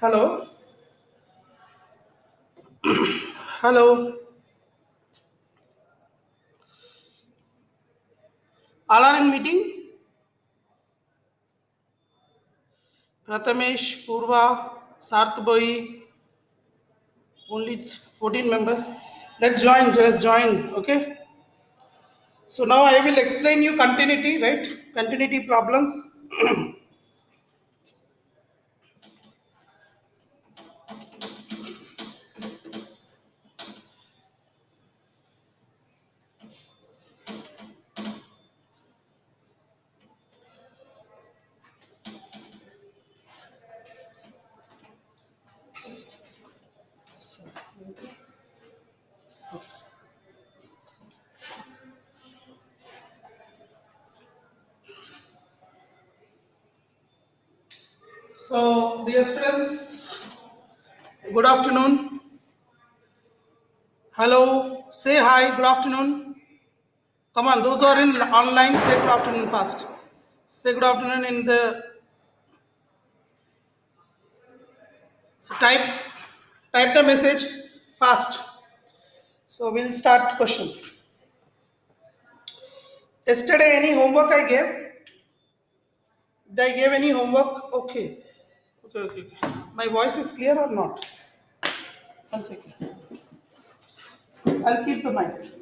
Hello, hello. All are in meeting. Prathamesh, Purva, Sarthboi, only 14 members. Let's join. Let's join. Okay. So now I will explain you continuity, right? Continuity problems. So, dear students, good afternoon. Hello. Say hi. Good afternoon. Come on, those who are in online, say good afternoon fast. Say good afternoon in the so type the message fast. So we'll start questions. Yesterday, any homework I gave? Did I give any homework? Okay. Okay. My voice is clear or not? One second. I'll keep the mic.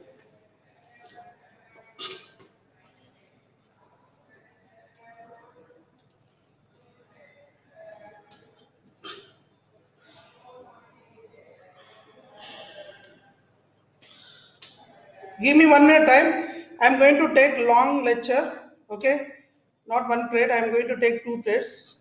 Give me 1 minute time. I'm going to take long lecture. Okay. Not one period. I'm going to take two periods.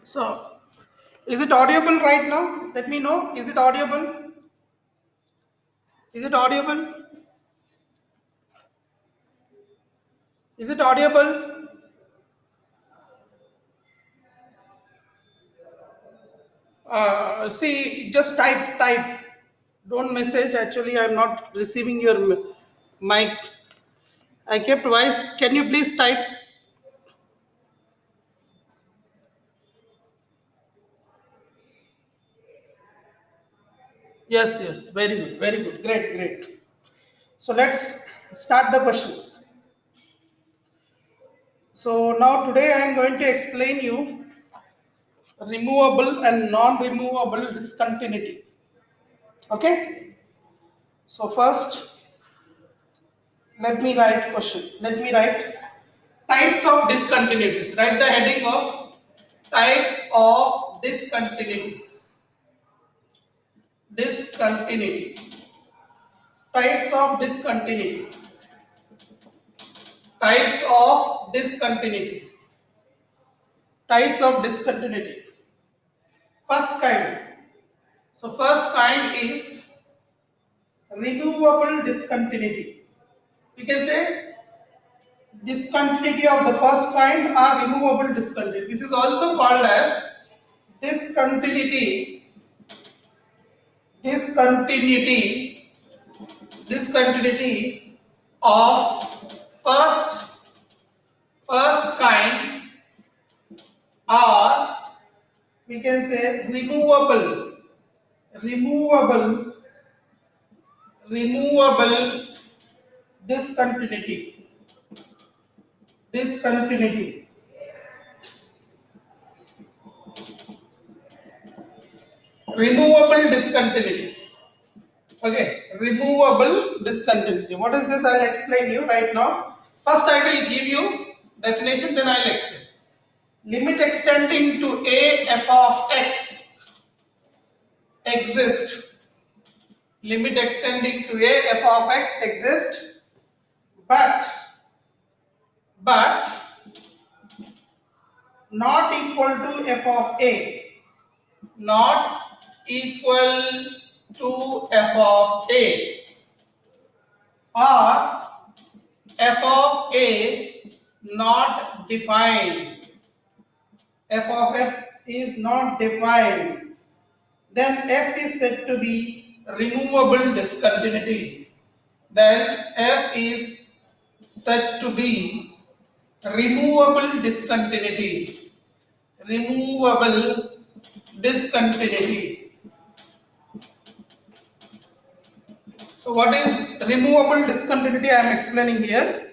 So, is it audible right now? Let me know. Is it audible? Is it audible? Is it audible? See, just type. Don't message. Actually, I'm not receiving your mic. I kept voice. Can you please type? Yes. Very good. Great. So let's start the questions. So now today I am going to explain you removable and non-removable discontinuity. Okay. So first, let me write question. Let me write types of discontinuities. Write the heading of types of discontinuities. Discontinuity. Types of discontinuity. Types of discontinuity. Types of discontinuity. First kind. So first kind is removable discontinuity. You can say discontinuity of the first kind or removable discontinuity. This is also called as discontinuity, discontinuity, discontinuity of first kind, or we can say removable removable discontinuity, discontinuity, removable discontinuity. Okay, removable discontinuity. What is this? I'll explain you right now. First I will give you definition, then I'll explain. Limit extent extending to a f of x exist. Limit extending to a f of x exist, but not equal to f of a. Not equal to f of a, or f of a not defined. F of f is not defined. Then f is said to be removable discontinuity. Then f is said to be removable discontinuity. Removable discontinuity. So what is removable discontinuity? I am explaining here.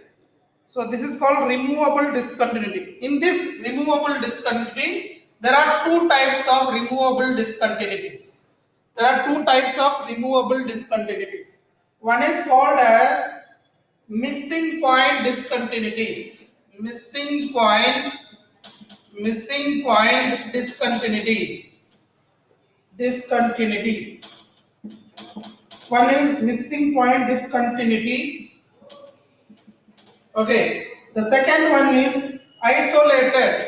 So this is called removable discontinuity. In this removable discontinuity, there are two types of removable discontinuities. There are two types of removable discontinuities. One is called as missing point discontinuity. Missing point discontinuity. Discontinuity. One is missing point discontinuity. Okay. The second one is isolated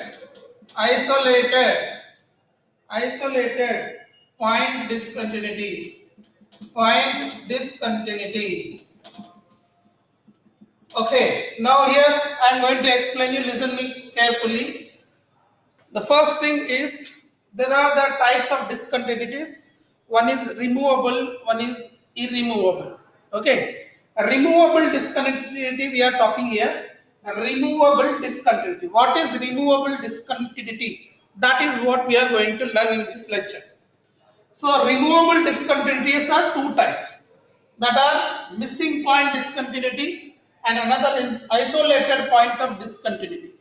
point discontinuity. Point discontinuity. Okay. Now here I am going to explain you. Listen me carefully. The first thing is there are the types of discontinuities. One is removable, one is irremovable. Okay. A removable discontinuity we are talking here. A removable discontinuity. What is removable discontinuity? That is what we are going to learn in this lecture. So removable discontinuities are two types. That are missing point discontinuity and another is isolated point of discontinuity.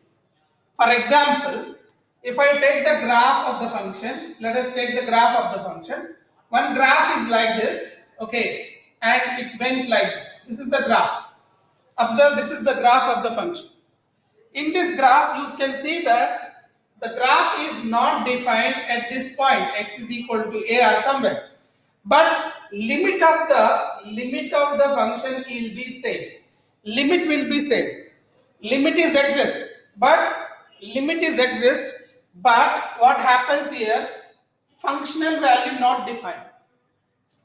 For example, if I take the graph of the function, let us take the graph of the function. One graph is like this, okay, and it went like this. This is the graph. Observe, this is the graph of the function. In this graph, you can see that the graph is not defined at this point, x is equal to a or somewhere. But limit of the function will be same. Limit will be same. Limit is exist, but what happens here? Functional value not defined.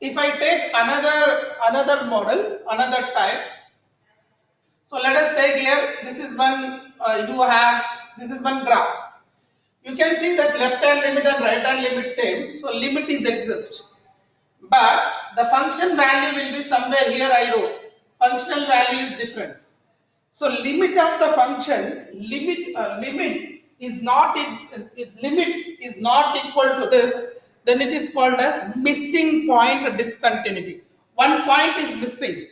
If I take another model, another type. So let us take here. This is one. This is one graph. You can see that left hand limit and right hand limit same. So limit is exist. But the function value will be somewhere here I wrote. Functional value is different. So limit of the function, limit is not equal to this, then it is called as missing point discontinuity. One point is missing.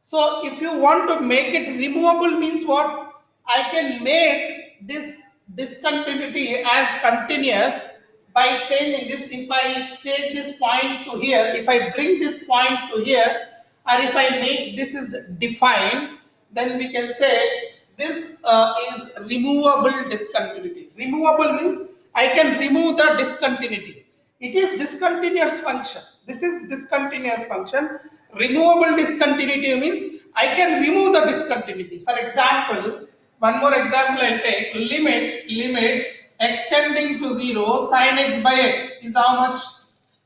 So if you want to make it removable means what? I can make this discontinuity as continuous by changing this. If I take this point to here, if I bring this point to here, or if I make this is defined, then we can say this is removable discontinuity. Removable means I can remove the discontinuity. It is discontinuous function. This is discontinuous function. Removable discontinuity means I can remove the discontinuity. For example, one more example I'll take. Limit extending to 0 sin x by x is how much?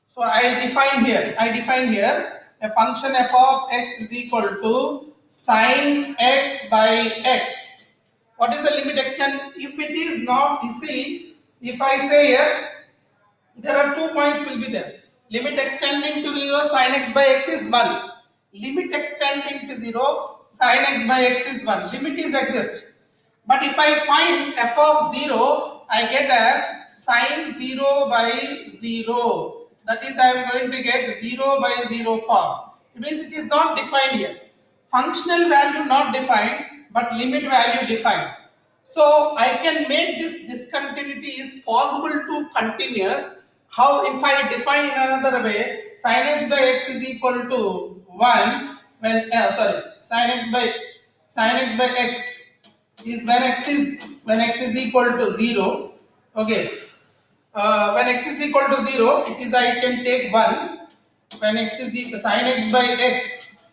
So I define here a function f of x is equal to sin x by x. What is the limit extent? If it is not, you see, if I say here, there are 2 points will be there. Limit extending to 0 sin x by x is 1. Limit extending to 0 sin x by x is 1. Limit is exist. But if I find f of 0, I get as sin 0 by 0. That is, I am going to get 0 by 0 form. It means it is not defined here. Functional value not defined, but limit value defined. So I can make this discontinuity is possible to continuous. How? If I define in another way, sin x by x is equal to 1 when sin x by x is when x is equal to 0. Okay. When x is equal to 0, it is I can take 1. When x is the sin x by x,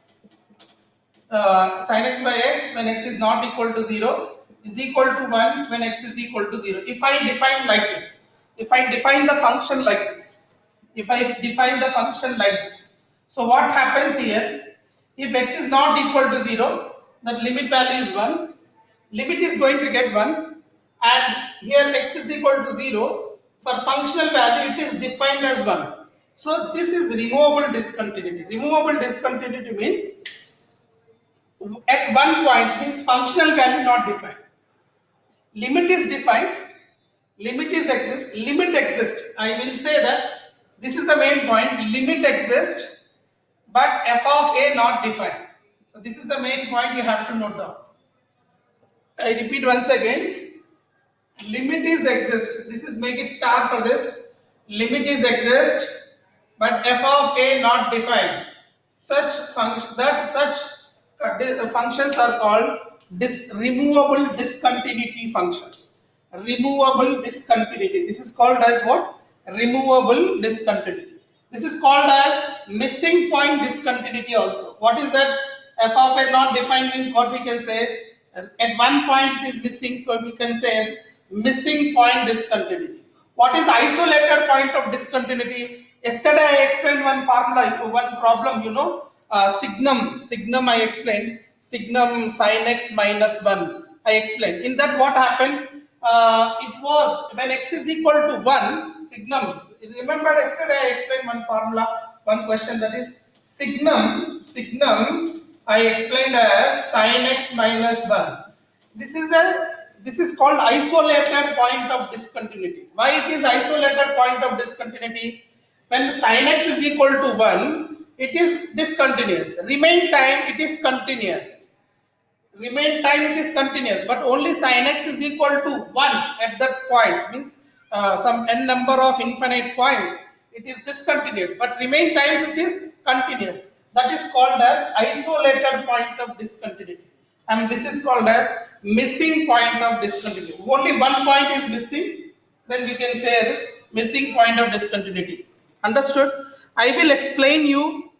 sin x by x when x is not equal to 0 is equal to 1 when x is equal to 0. If I define like this, if I define the function like this, if I define the function like this, so what happens here? If x is not equal to 0, that limit value is 1, limit is going to get 1, and here x is equal to 0, for functional value it is defined as 1. So this is removable discontinuity. Removable discontinuity means at one point means functional value not defined. Limit is defined, limit is exist, limit exists. I will say that this is the main point, limit exists, but f of a not defined. So this is the main point you have to note down. I repeat once again, limit is exist. This is make it star for this. Limit is exist, but f of a not defined. Such function that such functions are called removable discontinuity functions. Removable discontinuity. This is called as what? Removable discontinuity. This is called as missing point discontinuity also. What is that? F of a not defined means what we can say? At one point it is missing, so we can say as missing point discontinuity. What is isolated point of discontinuity? Yesterday I explained one formula, one problem, signum I explained, signum sin x minus 1 I explained. In that what happened? It was when x is equal to 1, signum, remember yesterday I explained one formula, one question, that is signum I explained as sin x minus 1. This is called isolated point of discontinuity. Why it is isolated point of discontinuity? When sin x is equal to 1, it is discontinuous. Remain time it is continuous. Remain time it is continuous, but only sin x is equal to 1 at that point, means some n number of infinite points, it is discontinued, but remain times it is continuous. That is called as isolated point of discontinuity, and this is called as missing point of discontinuity. Only one point is missing, then we can say this missing point of discontinuity. Understood? I will explain you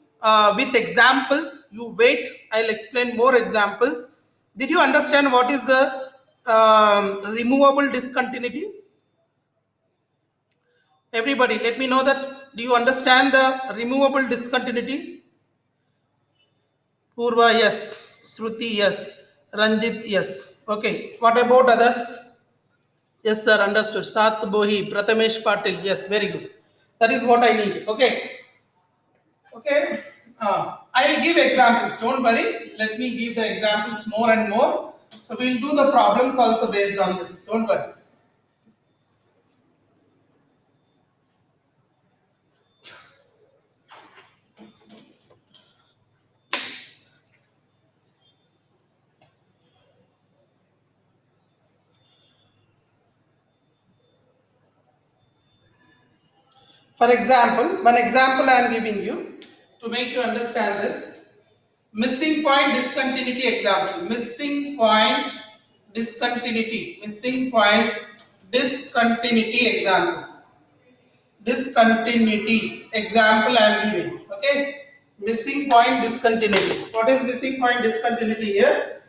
with examples. You wait, I'll explain more examples. Did you understand what is the removable discontinuity? Everybody, let me know that. Do you understand the removable discontinuity? Purva, yes. Shruti, yes. Ranjit, yes. Okay. What about others? Yes, sir. Understood. Sat Bohi, Prathamesh Patil. Yes, very good. That is what I need. Okay. Okay. I'll give examples. Don't worry. Let me give the examples more and more. So we'll do the problems also based on this. Don't worry. For example, one example I am giving you to make you understand this. Missing point discontinuity example. Missing point discontinuity. Missing point discontinuity example. Discontinuity example I am giving. Okay. Missing point discontinuity. What is missing point discontinuity here?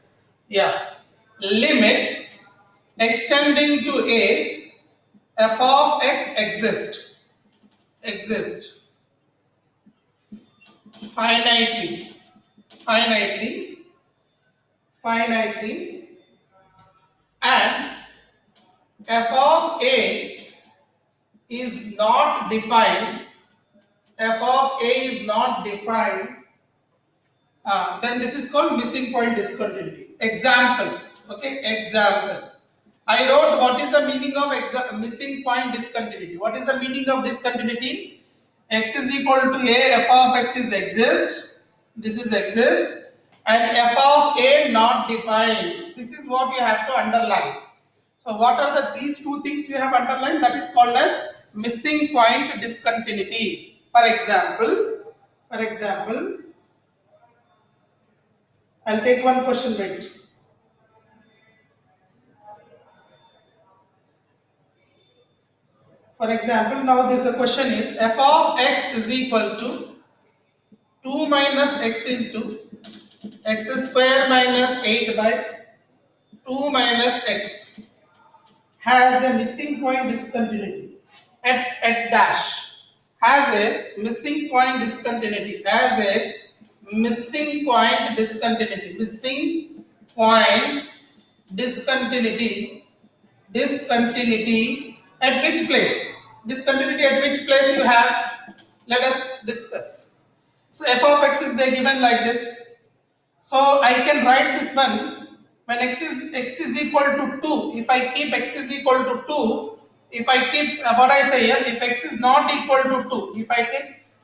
Yeah. Limit extending to a f of x exist finitely, finitely, finitely, and f of a is not defined, f of a is not defined, then this is called missing point discontinuity. Example, okay, example. I wrote what is the meaning of missing point discontinuity. What is the meaning of discontinuity? X is equal to a, f of x is exist, this is exist, and f of a not defined. This is what you have to underline. So what are these two things you have underlined? That is called as missing point discontinuity. For example, I'll take one question, wait. For example, now this question is f of x is equal to 2 minus x into x square minus 8 by 2 minus x has a missing point discontinuity at dash, has a missing point discontinuity, has a missing point discontinuity, missing point discontinuity, discontinuity at which place? Discontinuity at which place you have? Let us discuss. So f of x is there given like this. So I can write this one when x is equal to 2. If I keep x is equal to 2, if I keep what I say here, if x is not equal to 2,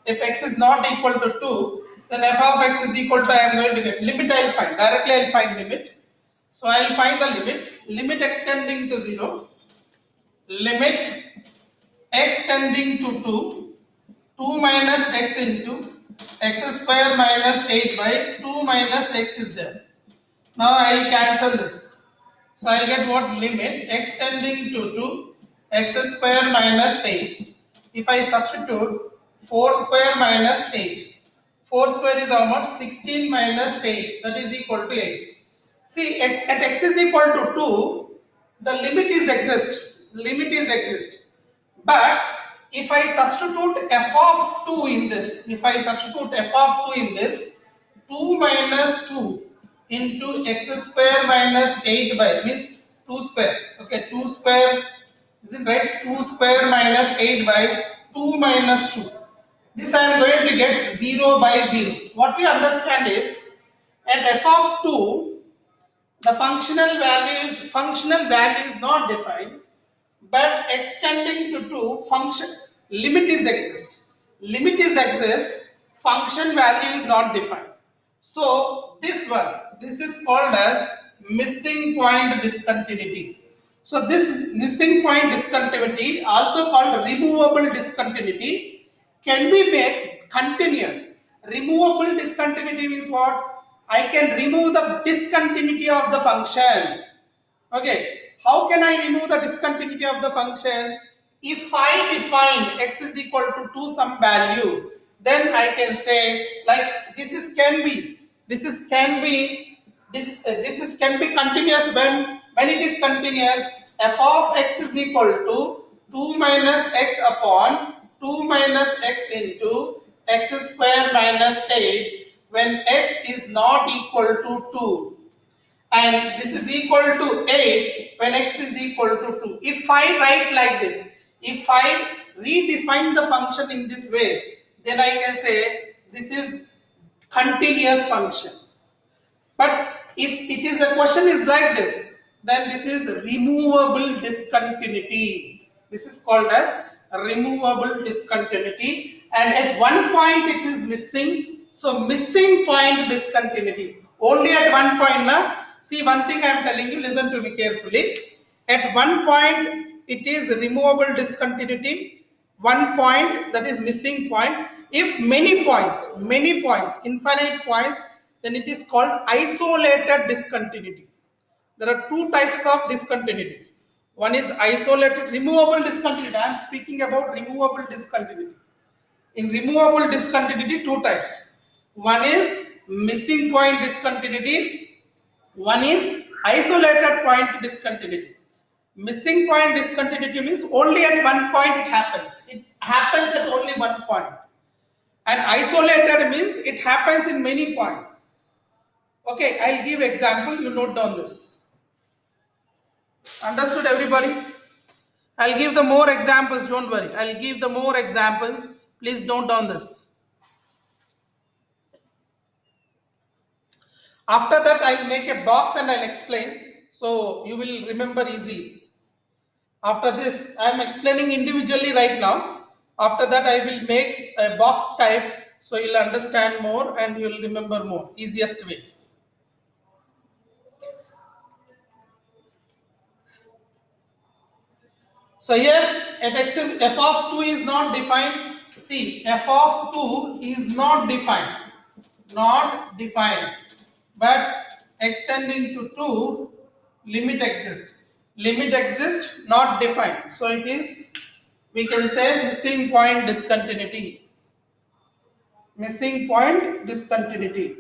if x is not equal to 2, then f of x is equal to, I am going to get limit, I will find directly, I will find limit. So I will find the limit extending to 0, limit x tending to 2, 2 minus x into x square minus 8 by 2 minus x is there. Now I will cancel this. So I will get what? Limit x tending to 2, x square minus 8. If I substitute 4 square minus 8, 4 square is how much? 16 minus 8, that is equal to 8. See, at x is equal to 2, the limit is exist. Limit is exist. But if I substitute f of 2 in this, if I substitute f of 2 in this, 2 minus 2 into x square minus 8 by means 2 square. Okay, 2 square, is it right? 2 square minus 8 by 2 minus 2. This I am going to get 0 by 0. What we understand is at f of 2, the functional value is not defined, but extending to 2 function limit is exist. Limit is exist, function value is not defined. So this is called as missing point discontinuity. So this missing point discontinuity, also called removable discontinuity, can be made continuous. Removable discontinuity means what? I can remove the discontinuity of the function. Okay, how can I remove the discontinuity of the function? If I define x is equal to some value, then I can say like this is can be continuous when it is continuous. F of x is equal to 2 minus x upon 2 minus x into x square minus 8 when x is not equal to 2, and this is equal to 8 when x is equal to 2. If I write like this, if I redefine the function in this way, then I can say this is continuous function. But if it is a question is like this, then this is removable discontinuity. This is called as removable discontinuity, and at one point it is missing. So missing point discontinuity. Only at one point now. See, one thing I am telling you, listen to me carefully. At one point it is removable discontinuity. One point, that is missing point. If many points, infinite points, then it is called isolated discontinuity. There are two types of discontinuities. One is isolated, removable discontinuity. I am speaking about removable discontinuity. In removable discontinuity, two types. One is missing point discontinuity. One is isolated point discontinuity. Missing point discontinuity means only at one point it happens. It happens at only one point. And isolated means it happens in many points. Okay, I'll give example. You note down this. Understood, everybody? I'll give the more examples. Don't worry. I'll give the more examples. Please note down this. After that, I'll make a box and I'll explain. So you will remember easily. After this, I am explaining individually right now. After that, I will make a box type so you'll understand more and you'll remember more. Easiest way. So here at x is f of 2 is not defined. See, f of 2 is not defined. Not defined. But extending to 2, limit exists. Limit exists, not defined. So it is We can say missing point discontinuity. Missing point discontinuity.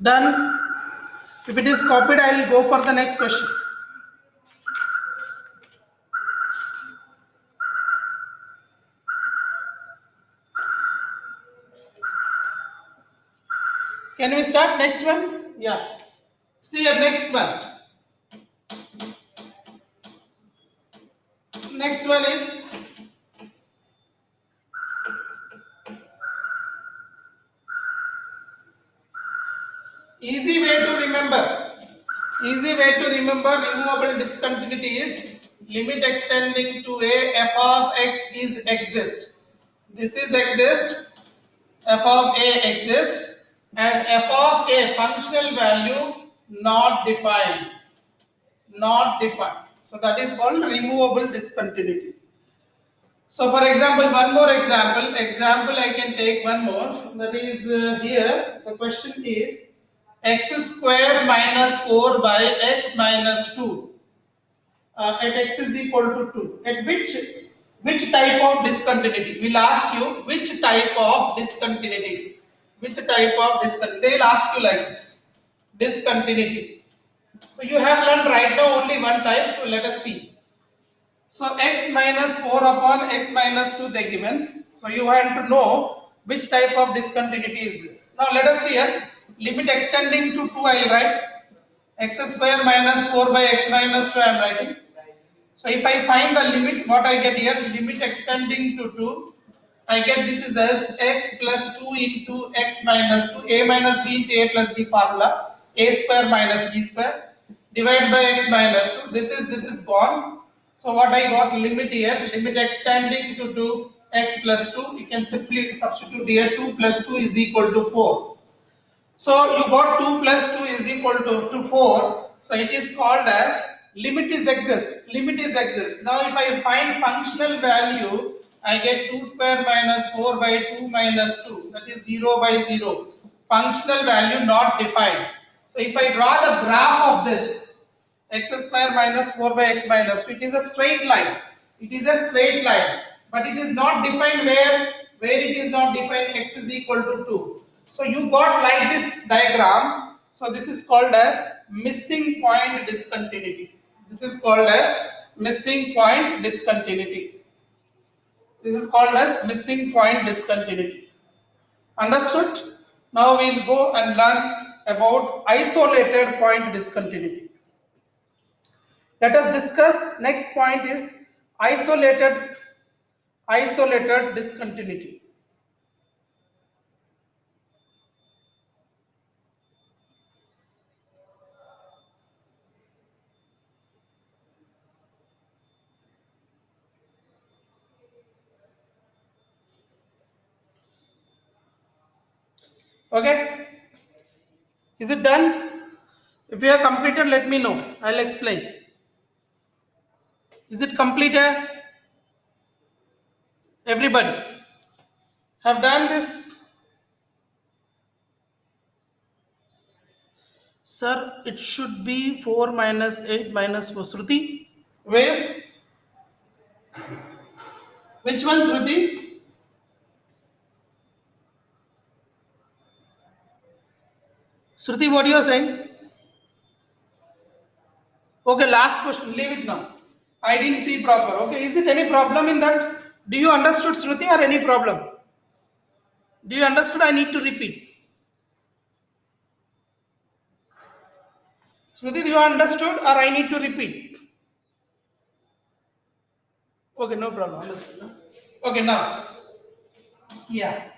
Done. If it is copied, I will go for the next question. Can we start next one? Yeah. See your next one. Next one is easy way to remember. Easy way to remember removable discontinuity is limit extending to a f of x is exist. This is exist, f of a exist, and f of a functional value not defined. Not defined. So that is called removable discontinuity. So for example, one more example. Example I can take one more. That is here. The question is x square minus 4 by x minus 2 at x is equal to 2. At which type of discontinuity? We'll ask you which type of discontinuity. Which type of discontinuity? They'll ask you like this. Discontinuity. So you have learned right now only one type. So let us see. So x minus 4 upon x minus 2 they given. So you want to know which type of discontinuity is this. Now let us see here. Limit extending to 2 I will write. X square minus 4 by x minus 2 I am writing. So if I find the limit, what I get here, limit extending to 2, I get this is as x plus 2 into x minus 2, a minus b into a plus b formula, a square minus b square, divided by x minus 2, this is gone. So what I got limit here, limit extending to 2, x plus 2, you can simply substitute here 2 plus 2 is equal to 4. So you got 2 plus 2 is equal to 4. So it is called as limit is exist. Limit is exist. Now if I find functional value, I get 2 square minus 4 by 2 minus 2. That is 0 by 0. Functional value not defined. So if I draw the graph of this, x square minus 4 by x minus 2, it is a straight line. It is a straight line. But it is not defined where it is not defined x is equal to 2. So you got like this diagram. So this is called as missing point discontinuity. This is called as missing point discontinuity. This is called as missing point discontinuity. Understood? Now we will go and learn about isolated point discontinuity. Let us discuss next point is isolated discontinuity. Okay? Is it done? If you have completed, let me know. I'll explain. Is it completed? Everybody have done this? Sir, it should be 4 minus 8 minus 4. Shruti? Where? Which one, Shruti? Shruti, what you are saying? Okay, last question. Leave it now. I didn't see proper. Okay, is it any problem in that? Do you understood, Shruti, or any problem? Do you understood? I need to repeat. Shruti, do you understood, or I need to repeat? Okay, no problem. Understood. No? Okay, now. Yeah.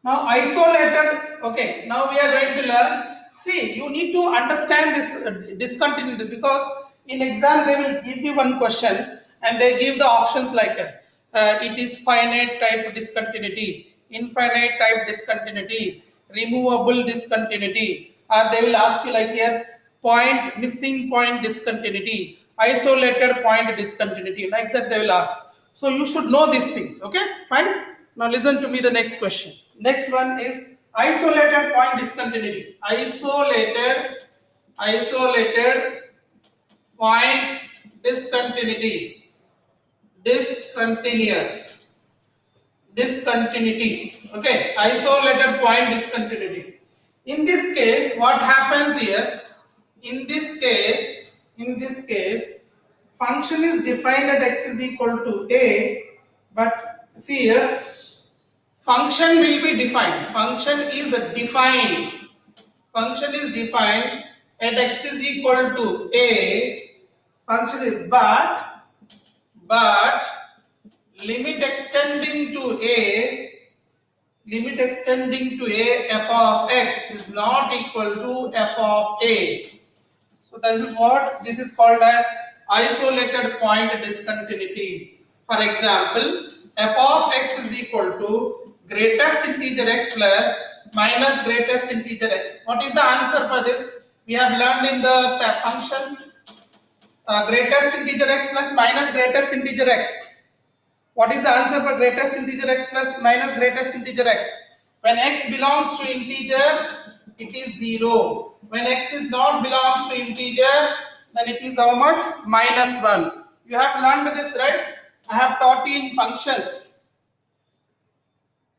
Now isolated, okay, now we are going to learn. See, you need to understand this discontinuity, because in exam they will give you one question and they give the options like it is finite type discontinuity, infinite type discontinuity, removable discontinuity, or they will ask you like here point missing point discontinuity, isolated point discontinuity, like that they will ask. So you should know these things. Okay, fine. Now listen to me the next question. Next one is isolated point discontinuity. Isolated point discontinuity. Discontinuity. Okay, isolated point discontinuity. In this case, what happens here? In this case, function is defined at x is equal to a, but see here, function will be defined. Function is defined at x is equal to a. Function is but limit extending to a f of x is not equal to f of a. So this is called as isolated point discontinuity. For example, f of x is equal to greatest integer x plus minus greatest integer x. What is the answer for this? We have learned in the functions greatest integer x plus minus greatest integer x. What is the answer for greatest integer x plus minus greatest integer x? When x belongs to integer, it is 0. When x is not belongs to integer, then it is how much? Minus 1. You have learned this, right? I have taught you in functions.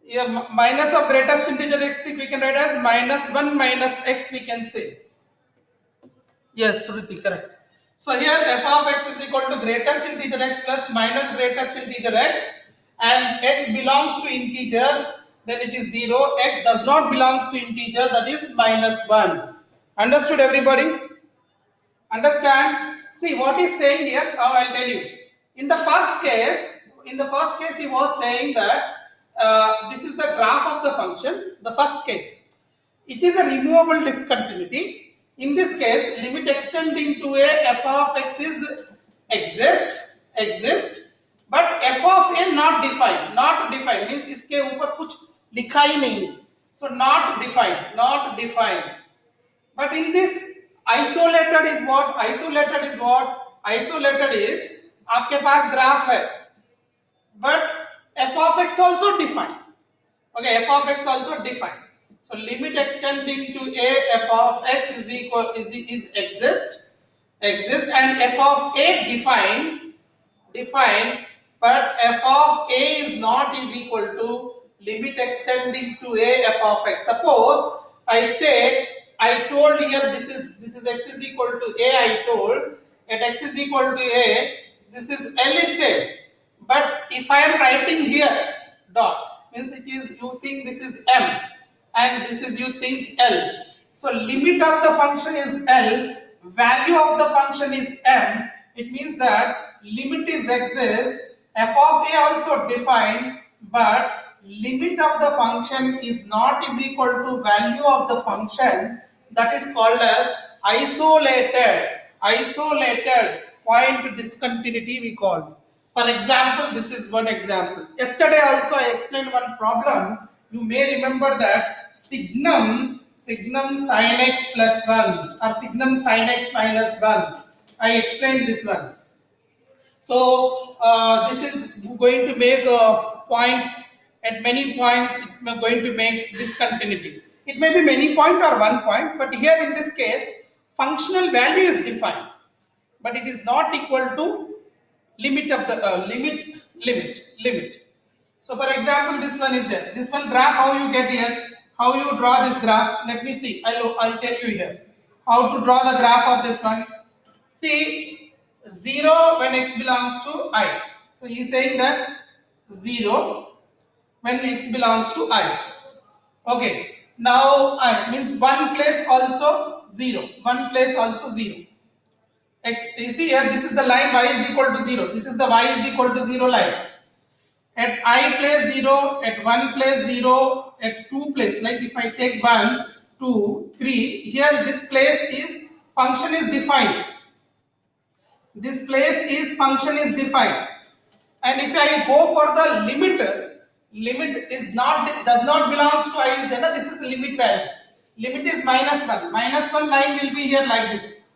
Yeah, minus of greatest integer x we can write as minus 1 minus x we can say. Yes, Shruti, correct. So here f of x is equal to greatest integer x plus minus greatest integer x, and x belongs to integer, then it is 0. X does not belongs to integer, that is minus 1. Understood everybody? Understand? See what he's saying here. Now I'll tell you. In the first case, he was saying that this is the graph of the function. The first case, it is a removable discontinuity. In this case, limit extending to a f of x is exist, but f of a not defined. Not defined means इसके ऊपर कुछ लिखा ही नहीं. So not defined. But in this isolated is what? Isolated is आपके पास graph है, but f of x also defined. Okay, f of x also defined. So limit extending to a f of x is exist, and f of a defined, but f of a is not is equal to limit extending to a f of x. Suppose I told here this is x is equal to a. I told at x is equal to a, this is L is said. But if I am writing here dot, means it is you think this is m and this is you think L. So limit of the function is L, value of the function is m. It means that limit is exist, f of a also defined, but limit of the function is not is equal to value of the function. That is called as isolated point discontinuity we call. For example, this is one example. Yesterday also I explained one problem. You may remember that signum sin x plus 1 or signum sin x minus 1. I explained this one. So this is going to make points. At many points it's going to make discontinuity. It may be many point or one point, but here in this case functional value is defined, but it is not equal to limit of the limit. So for example, this one is there. This one graph, how you get here, how you draw this graph. Let me see. I'll tell you here how to draw the graph of this one. See, 0 when x belongs to I. So he is saying that 0 when x belongs to I. Okay. Now I means one place also 0. One place also 0. X, you see here, this is the line y is equal to 0. This is the y is equal to 0 line. At I place 0, at 1 place 0, at two places, like if I take 1, 2, 3, here this place is function is defined. This place is function is defined. And if I go for the limit is not does not belongs to I is there. This is the limit value. Limit is -1. -1 line will be here like this.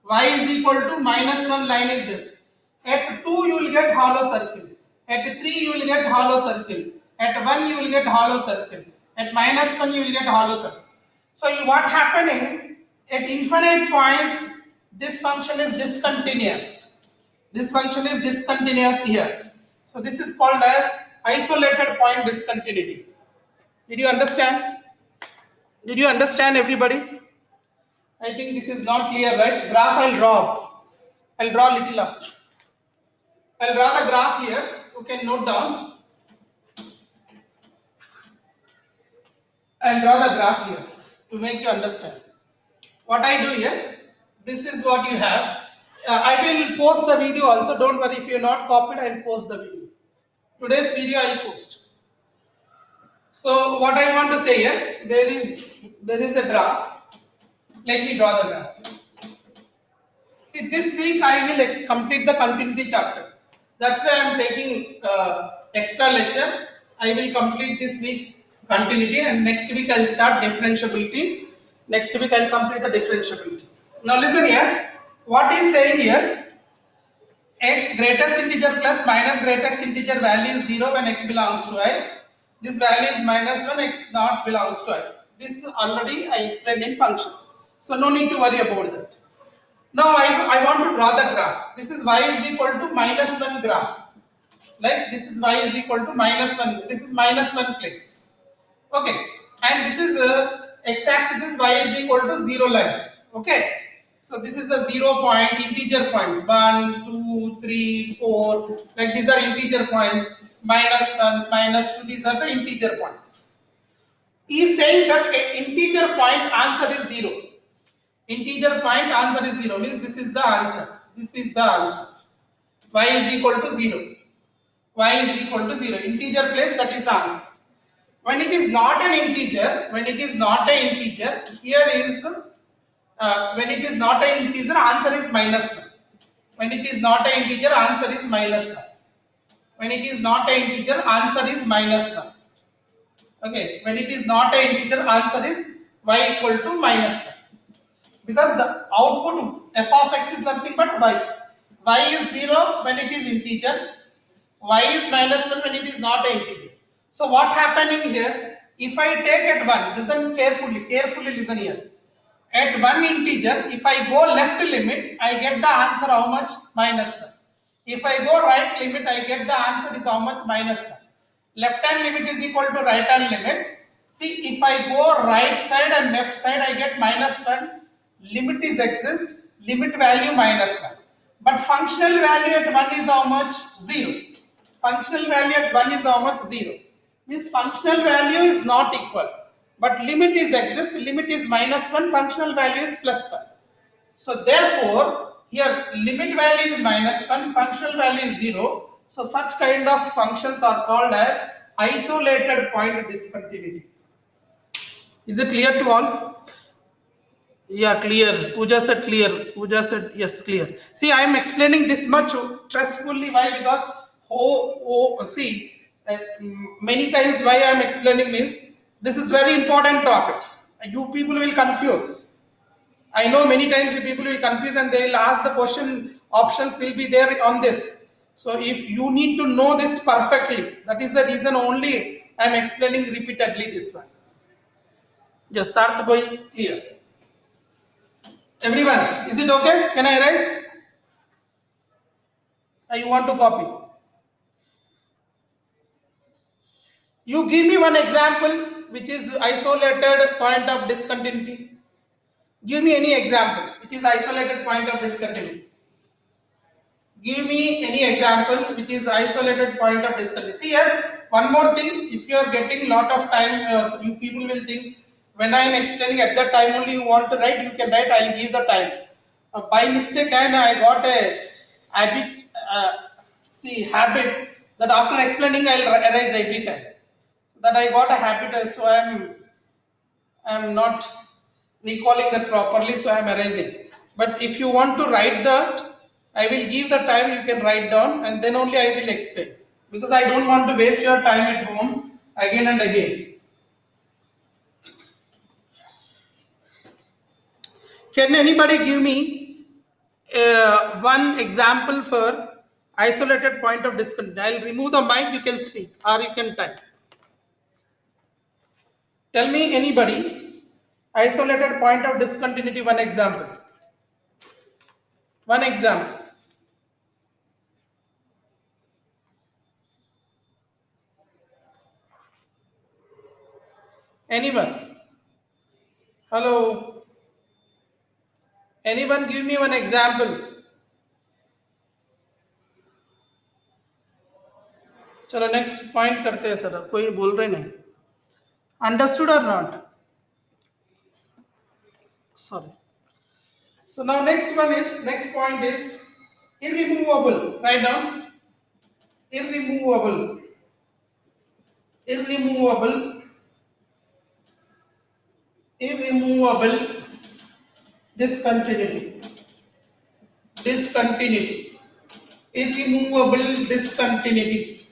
Y is equal to -1 line is this. At 2 you will get hollow circle. At 3 you will get hollow circle. At 1 you will get hollow circle. At -1 you will get hollow circle. So what happening at infinite points, this function is discontinuous. This function is discontinuous here. So this is called as isolated point discontinuity. Did you understand? Did you understand, everybody? I think this is not clear, right? Graph I'll draw. I'll draw little up. I'll draw the graph here. You can note down. I'll draw the graph here to make you understand. What I do here, this is what you have. I will post the video also. Don't worry, if you're not copied, I'll post the video. Today's video I'll post. So what I want to say here, there is a graph. Let me draw the graph. See, this week I will complete the continuity chapter. That's why I am taking extra lecture. I will complete this week continuity, and next week I will start differentiability. Next week I will complete the differentiability. Now listen here. What is saying here? X greatest integer plus minus greatest integer value is 0 when x belongs to I. This value is -1, x not belongs to I. This already I explained in functions. So no need to worry about that. Now I want to draw the graph. This is y is equal to -1 graph. Like this is y is equal to -1. This is -1 place. Okay. And this is x-axis is y is equal to 0 line. Okay. So this is the 0 point integer points. 1, 2, 3, 4. Like these are integer points. -1, -2. These are the integer points. He is saying that integer point answer is 0. Integer point answer is 0 means this is the answer. This is the answer. Y is equal to 0. Y is equal to 0. Integer place, that is the answer. When it is not an integer, here is when it is not an integer, answer is -1. When it is not an integer, answer is -1. When it is not an integer, answer is -1. Okay, when it is not an integer, answer is y equal to -1. Because the output f of x is nothing but y. Y is 0 when it is integer. Y is -1 when it is not an integer. So what happening here? If I take at 1, listen carefully listen here. At 1 integer, if I go left limit, I get the answer how much? -1. If I go right limit, I get the answer is how much? -1. Left hand limit is equal to right hand limit. See, if I go right side and left side, I get -1. Limit is exist, limit value -1. But functional value at 1 is how much? 0. Functional value at 1 is how much? 0. Means functional value is not equal. But limit is exist, limit is -1, functional value is +1. So therefore, here limit value is -1, functional value is 0. So such kind of functions are called as isolated point discontinuity. Is it clear to all? Yeah, clear. Pooja said clear. Pooja said yes, clear. See, I am explaining this much stressfully. Why? Because see, many times why I am explaining means this is very important topic. You people will confuse. I know many times you people will confuse and they will ask the question. Options will be there on this. So if you need to know this perfectly, that is the reason only I am explaining repeatedly this one. Just start the boy clear. Everyone, is it okay? Can I erase? Or you want to copy? You give me one example which is isolated point of discontinuity. Give me any example which is isolated point of discontinuity. Give me any example which is isolated point of discontinuity. See here, one more thing. If you are getting lot of time, you people will think when I am explaining at that time only you want to write, you can write. I will give the time. By mistake, and I got a habit that after explaining I will erase every time. that I got a habit, so I'm not recalling that properly, so I'm erasing. But if you want to write that, I will give the time, you can write down, and then only I will explain. Because I don't want to waste your time at home again and again. Can anybody give me one example for isolated point of discontinuity? I'll remove the mic, you can speak or you can type. Tell me anybody, isolated point of discontinuity, one example. One example. Anyone? Hello? Anyone give me one example? चलो next point करते हैं sir, कोई बोल रहे नहीं. Understood और not? Sorry. So now next point is irremovable. Write down irremovable, irremovable, irremovable discontinuity, discontinuity, irremovable discontinuity,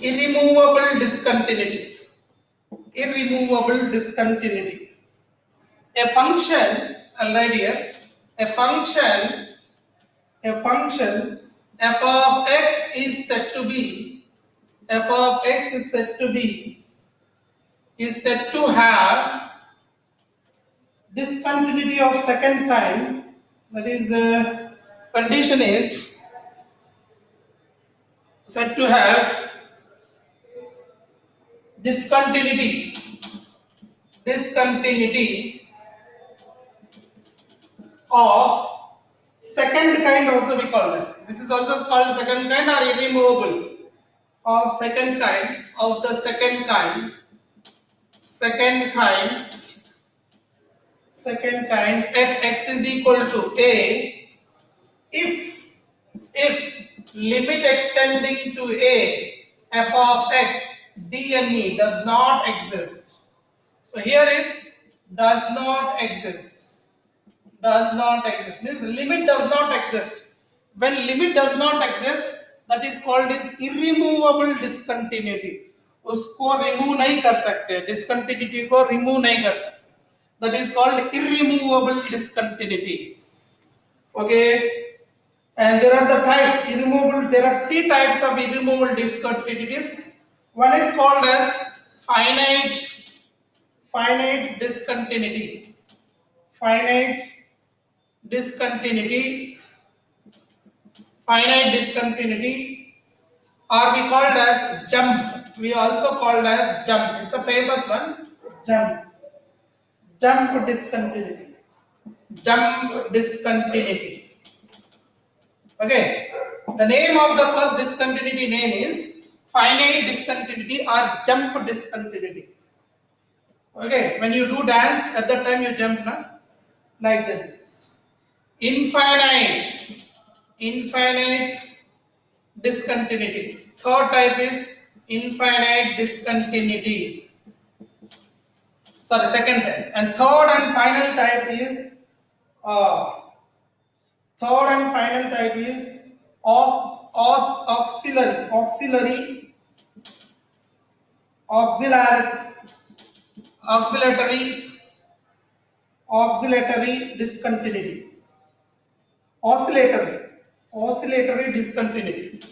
irremovable discontinuity, irremovable discontinuity. A function, I'll write here, a function f of x is said to be, f of x is said to be, is said to have discontinuity of second kind. That is, the condition is said to have discontinuity of second kind, also we call this. This is also called second kind or irremovable of second kind, of the second kind at x is equal to a if limit extending to a f of x d and e does not exist. So here is does not exist. Does not exist means limit does not exist. When limit does not exist, that is called is irremovable discontinuity. उसको remove नहीं कर सकते, discontinuity को remove नहीं कर सकते. That is called irremovable discontinuity. Okay. And there are the types irremovable. There are three types of irremovable discontinuities. One is called as finite discontinuity. Finite discontinuity, or we called as jump. We also called as jump. It's a famous one. Jump discontinuity. Jump discontinuity. Okay. The name of the first discontinuity name is finite discontinuity or jump discontinuity. Okay. When you do dance, at that time you jump, na? Like that. This is infinite discontinuity. Third type is infinite discontinuity. Sorry, second type. And third and final type is auxiliary discontinuity. Oscillatory discontinuity.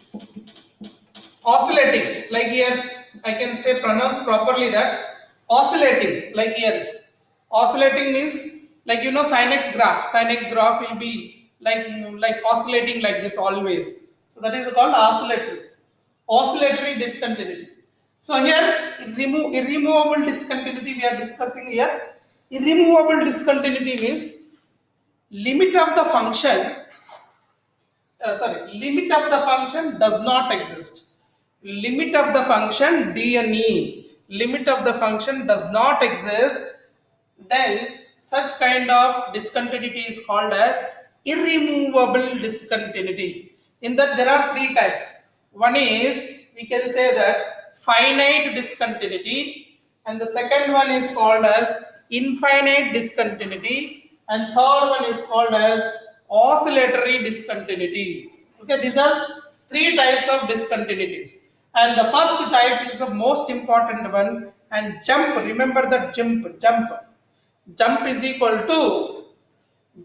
Oscillating, like here I can say pronounce properly that oscillating, like here. Oscillating means like sin x graph. Sin x graph will be like oscillating like this always. So that is called oscillatory discontinuity. So here irremovable discontinuity we are discussing here. Irremovable discontinuity means limit of the function limit of the function does not exist. Limit of the function d and e, limit of the function does not exist, then such kind of discontinuity is called as irremovable discontinuity. In that there are three types. One is we can say that finite discontinuity, and the second one is called as infinite discontinuity, and third one is called as oscillatory discontinuity. Okay, these are three types of discontinuities, and the first type is the most important one. And jump, remember that jump is equal to,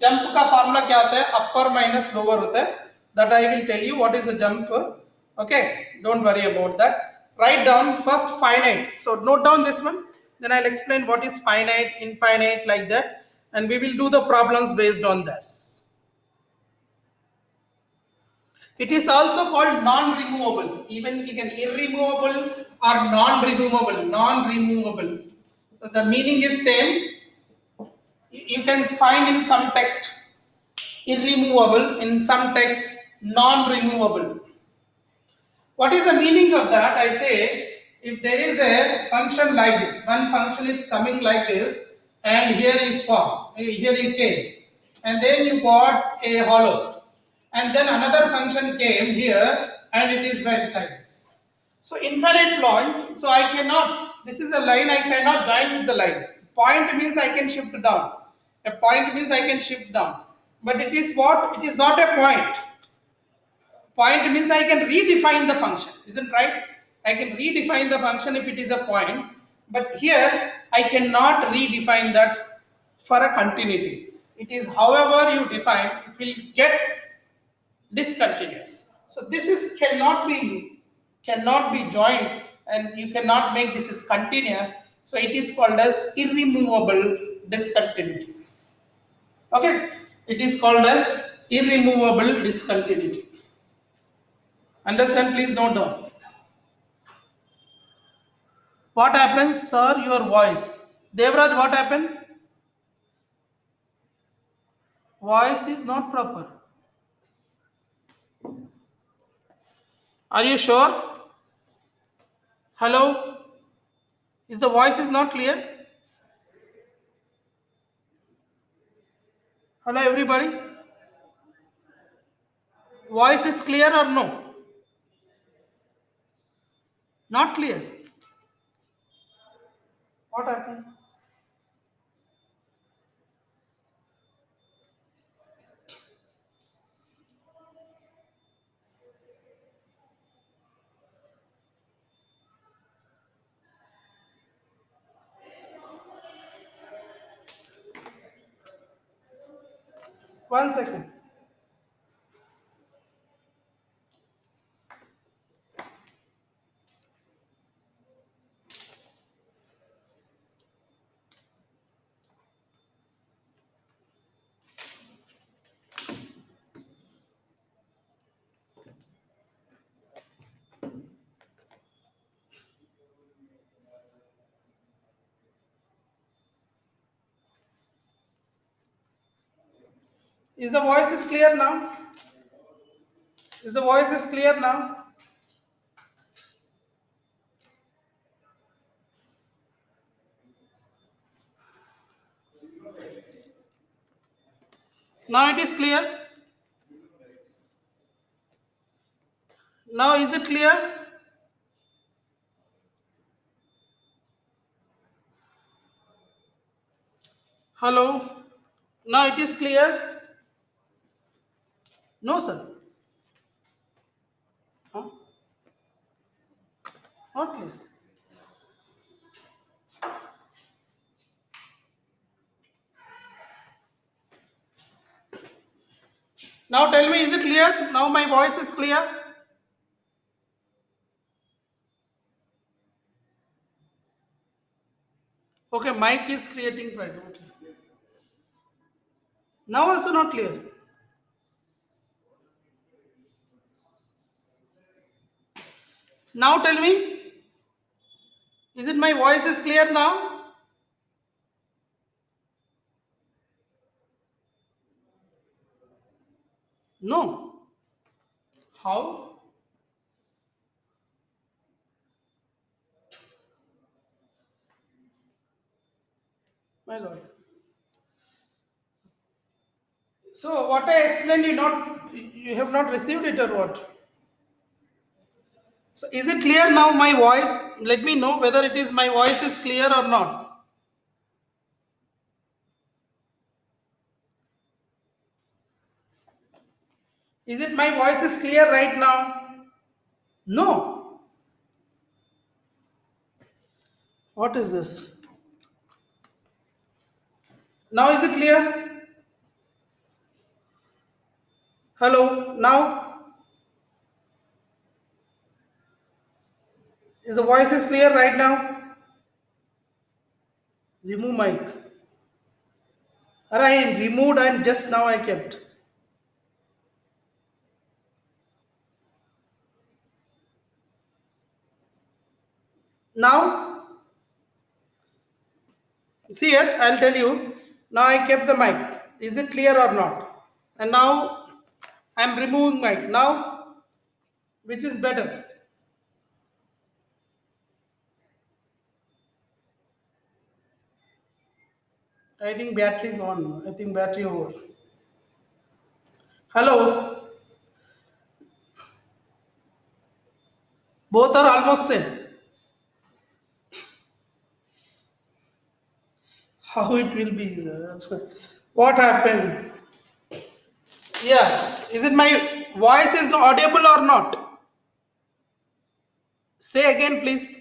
jump का formula क्या होता है, upper minus lower होता है. That I will tell you what is a jump. Okay, don't worry about that. Write down first finite, so note down this one, then I'll explain what is finite, infinite, like that, and we will do the problems based on this. It is also called non-removable. Even we can irremovable or non-removable. Non-removable. So the meaning is same. You can find in some text irremovable, in some text non-removable. What is the meaning of that? I say, if there is a function like this, one function is coming like this, and here is form, here it came, and then you got a hollow, and then another function came here, and it is went like this. So infinite point, so I cannot, this is a line, I cannot join with the line. Point means I can shift down. A point means I can shift down. But it is what? It is not a point. Point means I can redefine the function, isn't right? I can redefine the function if it is a point, but here I cannot redefine that for a continuity. It is however you define, it will get discontinuous. So this is cannot be joined, and you cannot make this is continuous. So it is called as irremovable discontinuity. Okay, it is called as irremovable discontinuity. Understand? Please note down. What happens, sir? Your voice. Devraj, what happened? Voice is not proper. Are you sure? Hello? Is the voice is not clear? Hello, everybody? Voice is clear or no? Not clear. What happened? One second. Is the voice is clear now? Is the voice is clear now? Now it is clear. Now is it clear? Hello? Now it is clear? No, sir. Huh? Not clear. Now tell me, is it clear? Now my voice is clear? Okay, mic is creating problem. Okay. Now also not clear. Now tell me, is it my voice is clear now? No. How? My God. So what I explained, you have not received it or what? So is it clear now my voice? Let me know whether it is my voice is clear or not. Is it my voice is clear right now? No. What is this? Now is it clear? Hello. Now is the voice is clear right now? Remove mic. Or I removed and just now I kept. Now see here, I'll tell you. Now I kept the mic. Is it clear or not? And now I'm removing mic. Now, which is better? I think battery gone. I think battery over. Hello. Both are almost same. How it will be? What happened? Yeah. Is it my voice is audible or not? Say again, please.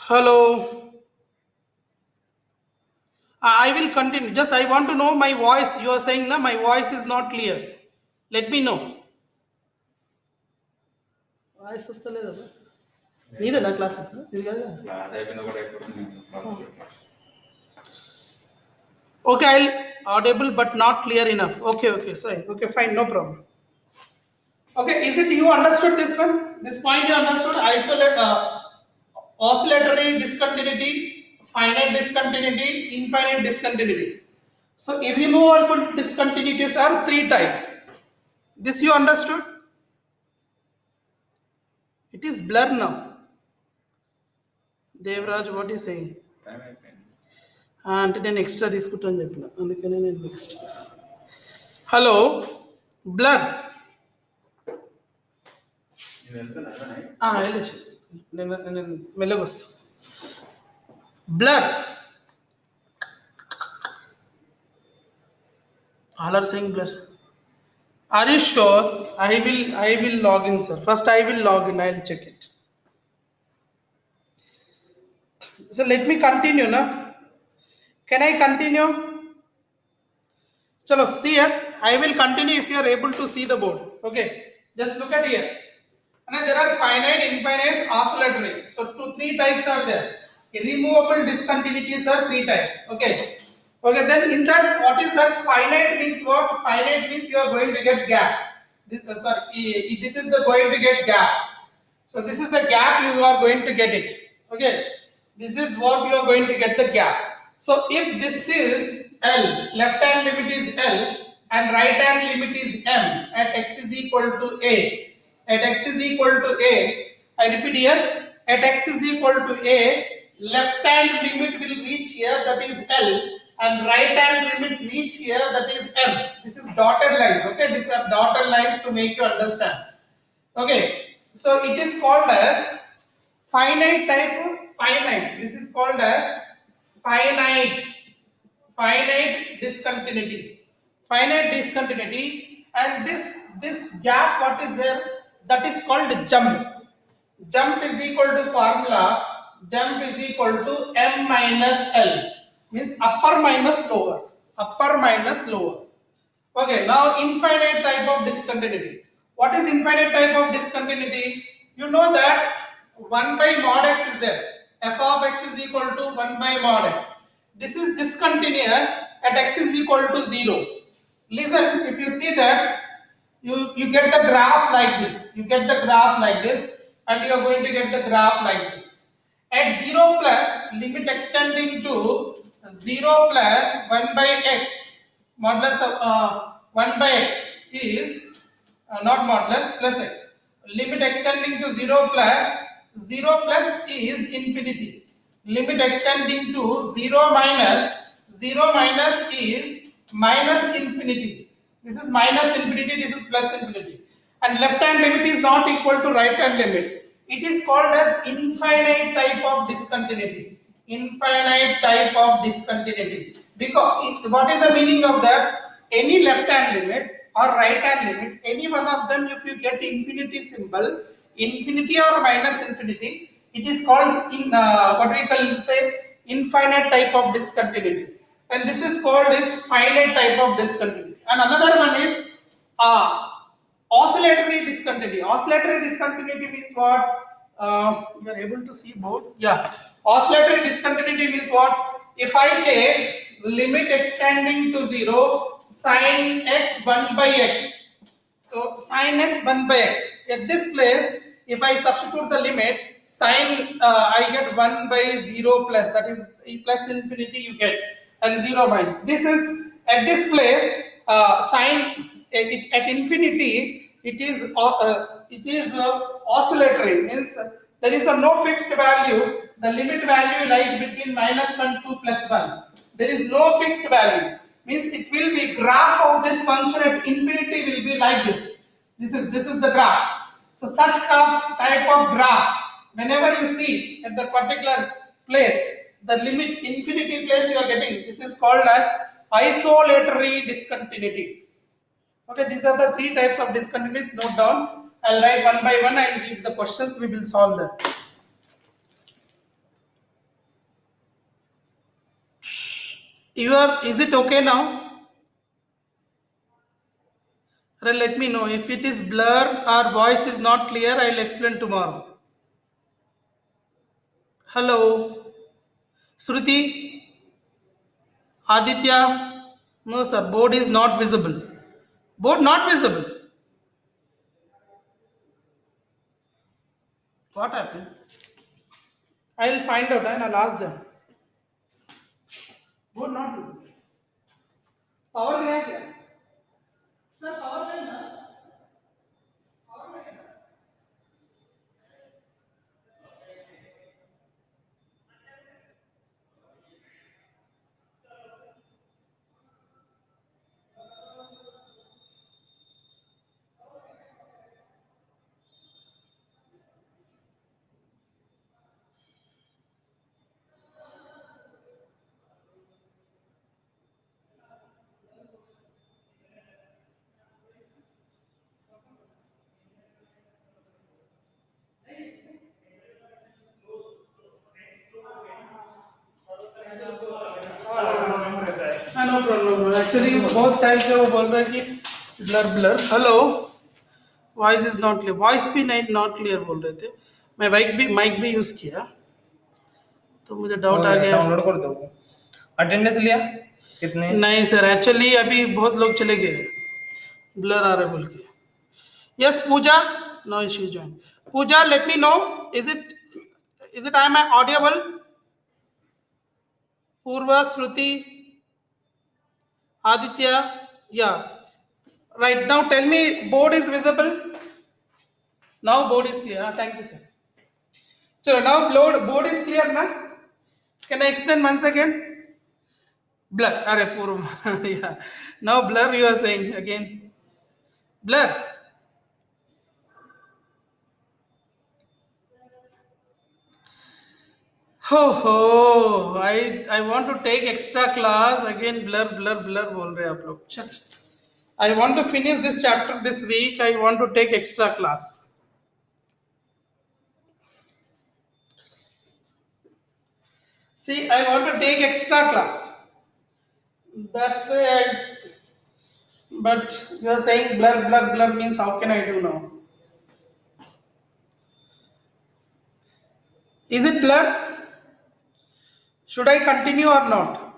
Hello. I will continue. Just I want to know my voice. You are saying na my voice is not clear. Let me know. Voice వస్తలేదు నీదేనా class ఇది కదా okay I audible but not clear enough. Okay, sorry. Okay, fine, no problem. Okay, is it you understood this one? This point you understood? Isolate, oscillatory discontinuity, finite discontinuity, infinite discontinuity. So irremovable discontinuities are three types. This you understood? It is blur now. Devraj, what is saying? అంటే నేను extra తీసుకుంటాను చెప్పిన అందుకనే నేను next hello blur వెళ్ళేసి నేను మెల్లగా వస్తాను blur all are saying blur are you sure I will log in, sir. First I will log in, I'll check it. So let me continue now. Can I continue? Chalo, see here. I will continue if you are able to see the board. Okay. Just look at here. And there are finite, infinite, oscillatory. So three types are there. Irremovable discontinuities are three types. Okay. Okay. Then in that, what is that? Finite means what? Finite means you are going to get gap. This is the going to get gap. So this is the gap you are going to get it. Okay. This is what you are going to get the gap. So if this is L, left hand limit is L and right hand limit is M at x is equal to A. At x is equal to A, I repeat here, at x is equal to A, left hand limit will reach here, that is L, and right hand limit reach here, that is M. This is dotted lines, okay? These are dotted lines to make you understand. Okay, so it is called as finite type, finite. This is called as finite discontinuity. Finite discontinuity, and this gap, what is there? That is called jump. Jump is equal to formula. Jump is equal to M minus L. Means upper minus lower. Upper minus lower. Okay, now infinite type of discontinuity. What is infinite type of discontinuity? You know that 1 by mod x is there. F of x is equal to 1 by mod x. This is discontinuous at x is equal to 0. Listen, if you see that, you get the graph like this. You get the graph like this, and you are going to get the graph like this. At 0 plus, limit extending to 0 plus 1 by x, modulus of 1 by x is not modulus, plus x. Limit extending to 0 plus is infinity. Limit extending to 0 minus is minus infinity. This is minus infinity, this is plus infinity. And left hand limit is not equal to right hand limit. It is called as infinite type of discontinuity. Infinite type of discontinuity. Because what is the meaning of that? Any left hand limit or right hand limit, any one of them, if you get infinity symbol, infinity or minus infinity, it is called in what we call say infinite type of discontinuity, and this is called is finite type of discontinuity. And another one is uh, oscillatory discontinuity. Oscillatory discontinuity means what? You are able to see both? Yeah. Oscillatory discontinuity means what? If I take limit extending to 0, sine x 1 by x. So sine x 1 by x. At this place, if I substitute the limit, sine I get 1 by 0 plus, that is plus infinity you get, and 0 minus. This is at this place sine at infinity it is oscillatory, means there is a no fixed value. The limit value lies between minus 1 to plus 1. There is no fixed value, means it will be graph of this function at infinity will be like this. This is the graph. So such type of graph, whenever you see at the particular place, the limit infinity place you are getting, this is called as isolatory discontinuity. Okay, these are the three types of discontinuities. Note down. I'll write one by one. I'll give the questions. We will solve them. Is it okay now? Let me know if it is blur or voice is not clear. I'll explain tomorrow. Hello, Shruti, Aditya. No, sir. Board is not visible. Board not visible. What happened? I'll find out and I'll ask them. Board not visible. Power गया क्या? Sir, power गया ना? Power गया ना? हाँ no problem actually बहुत time से वो बोल रहे हैं कि blur blur hello voice is not clear voice भी नहीं नॉट क्लियर बोल रहे थे मैं माइक भी यूज किया तो मुझे डाउट आ गया डाउनलोड कर दो अटेंडेंस लिया कितने नहीं सर एक्चुअली अभी बहुत लोग चले गए ब्लर आ रहा है बोल के yes Pooja no issue join Pooja let me know is it I am audible Purva Shruti Aditya, yeah. Right now, tell me, board is visible. Now board is clear. Thank you, sir. So now board is clear, na? Can I explain once again? Blur. Are Purva. Yeah. Now blur. You are saying again. Blur. Oh, I want to take extra class again. Blur blur बोल रहे हैं आप लोग. Shit. I want to finish this chapter this week. I want to take extra class. See, I want to take extra class. That's why I. But you are saying blur means how can I do now? Is it blur? Should I continue or not?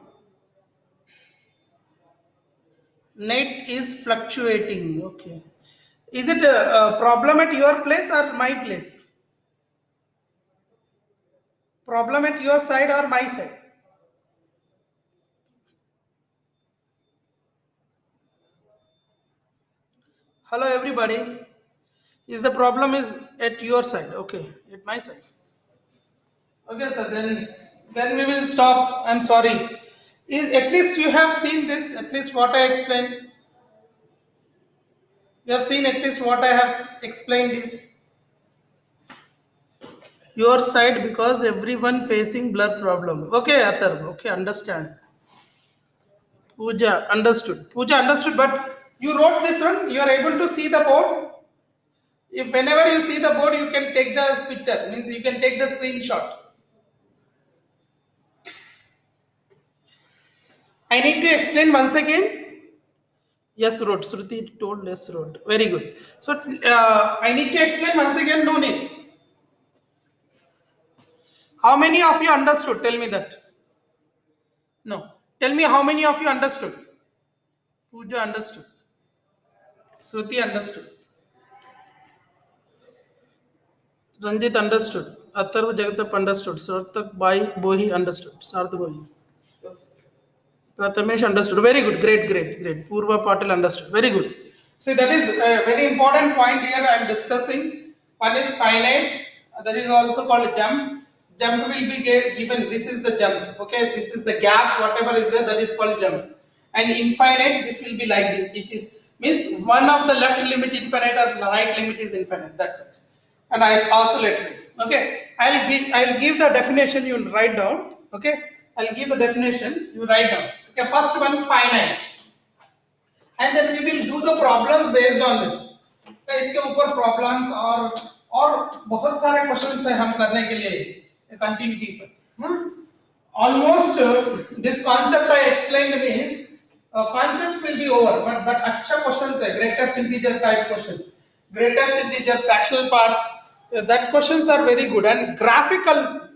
Net is fluctuating. Okay. Is it a problem at your place or my place? Problem at your side or my side? Hello everybody. Is the problem is at your side? Okay, at my side. Okay, sir. Then we will stop. I'm sorry. Is at least you have seen this. At least what I explained. You have seen at least what I have explained is your side because everyone facing blur problem. Okay, Athar. Okay, understand. Pooja understood. Pooja understood, but you wrote this one. You are able to see the board. If whenever you see the board, you can take the picture. Means you can take the screenshot. I need to explain once again. Yes, wrote. Shruti told yes, wrote. Very good. So I need to explain once again. No need. How many of you understood? Tell me that. No. Tell me how many of you understood. Pooja understood. Shruti understood. Ranjit understood. Atharva Jagatap understood. Sarthak Bai Bohi understood. Sarth Bohi. Prathamesh understood. Very good. Great, great, great. Purva Patil understood. Very good. See, that is a very important point here I am discussing. One is finite. That is also called jump. Jump will be given. This is the jump. Okay. This is the gap. Whatever is there, that is called jump. And infinite, this will be like this. It is means one of the left limit infinite or the right limit is infinite. That much. And I oscillatory. Okay. I'll give the definition. You write down. Okay. I'll give the definition. You write down. Okay. First one finite. And then we will do the problems based on this. तो इसके ऊपर problems और बहुत सारे questions है हम करने के लिए continuity पर. Almost this concept I explained means concepts will be over, but अच्छा questions है, greatest integer type questions, greatest integer fractional part. That questions are very good and graphical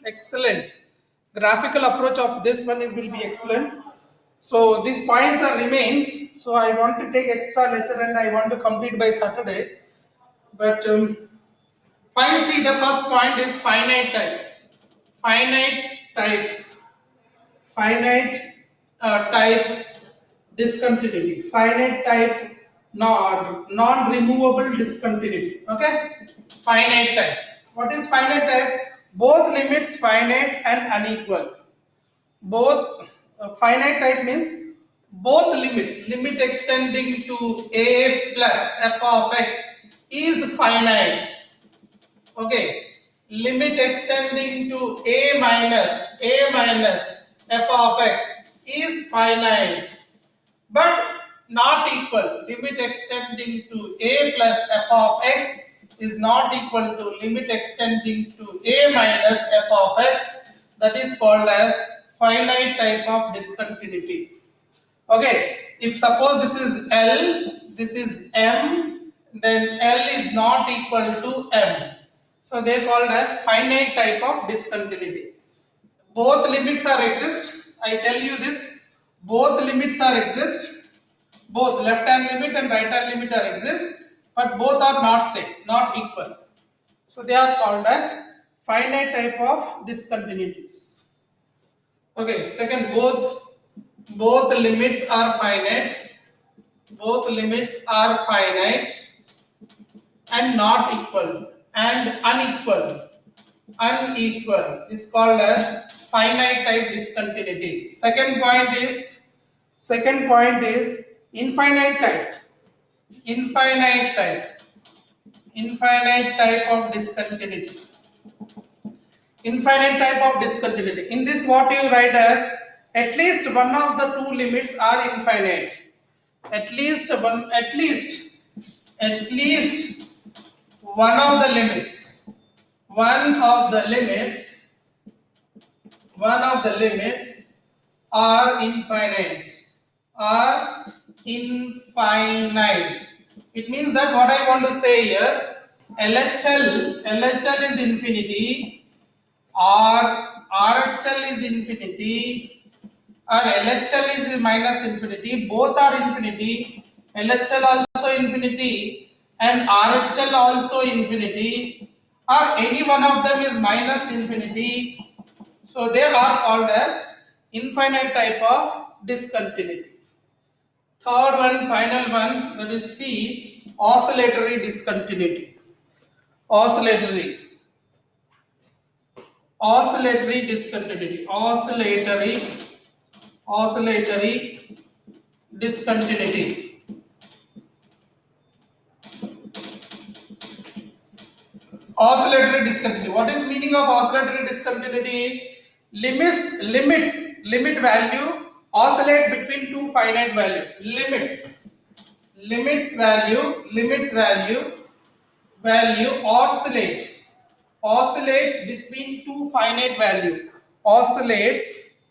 excellent. Graphical approach of this one is will be excellent. So these points are remain. So I want to take extra lecture and I want to complete by Saturday. But fine. See, the first point is finite type. Finite type. Finite type discontinuity. Finite type non-removable discontinuity. Okay. Finite type. What is finite type? Both limits finite and unequal. Both finite type means both limit extending to a plus f of x is finite. Okay, limit extending to a minus f of x is finite but not equal. Limit extending to a plus f of x is not equal to limit extending to a minus f of x. That is called as finite type of discontinuity. Okay, if suppose this is L, this is M, then L is not equal to M. So they are called as finite type of discontinuity. Both limits are exist. I tell you this, both limits are exist. Both left hand limit and right hand limit are exist, but both are not same, not equal. So they are called as finite type of discontinuities. Okay, second, both limits are finite. Both limits are finite and not equal and unequal. Unequal is called as finite type discontinuity. Second point is infinite type. Infinite type of discontinuity. Infinite type of discontinuity. In this, what you write as at least one of the two limits are infinite. At least one of the limits. One of the limits are infinite. It means that what I want to say here, LHL is infinity, or RHL is infinity, or LHL is minus infinity. Both are infinity. LHL also infinity and RHL also infinity, or any one of them is minus infinity. So they are called as infinite type of discontinuity. Third one, final one, that is C, oscillatory discontinuity. Oscillatory discontinuity. Oscillatory discontinuity. Oscillatory discontinuity. What is meaning of oscillatory discontinuity? Limit value oscillate between two finite value. Limits value oscillates between two finite value. Oscillates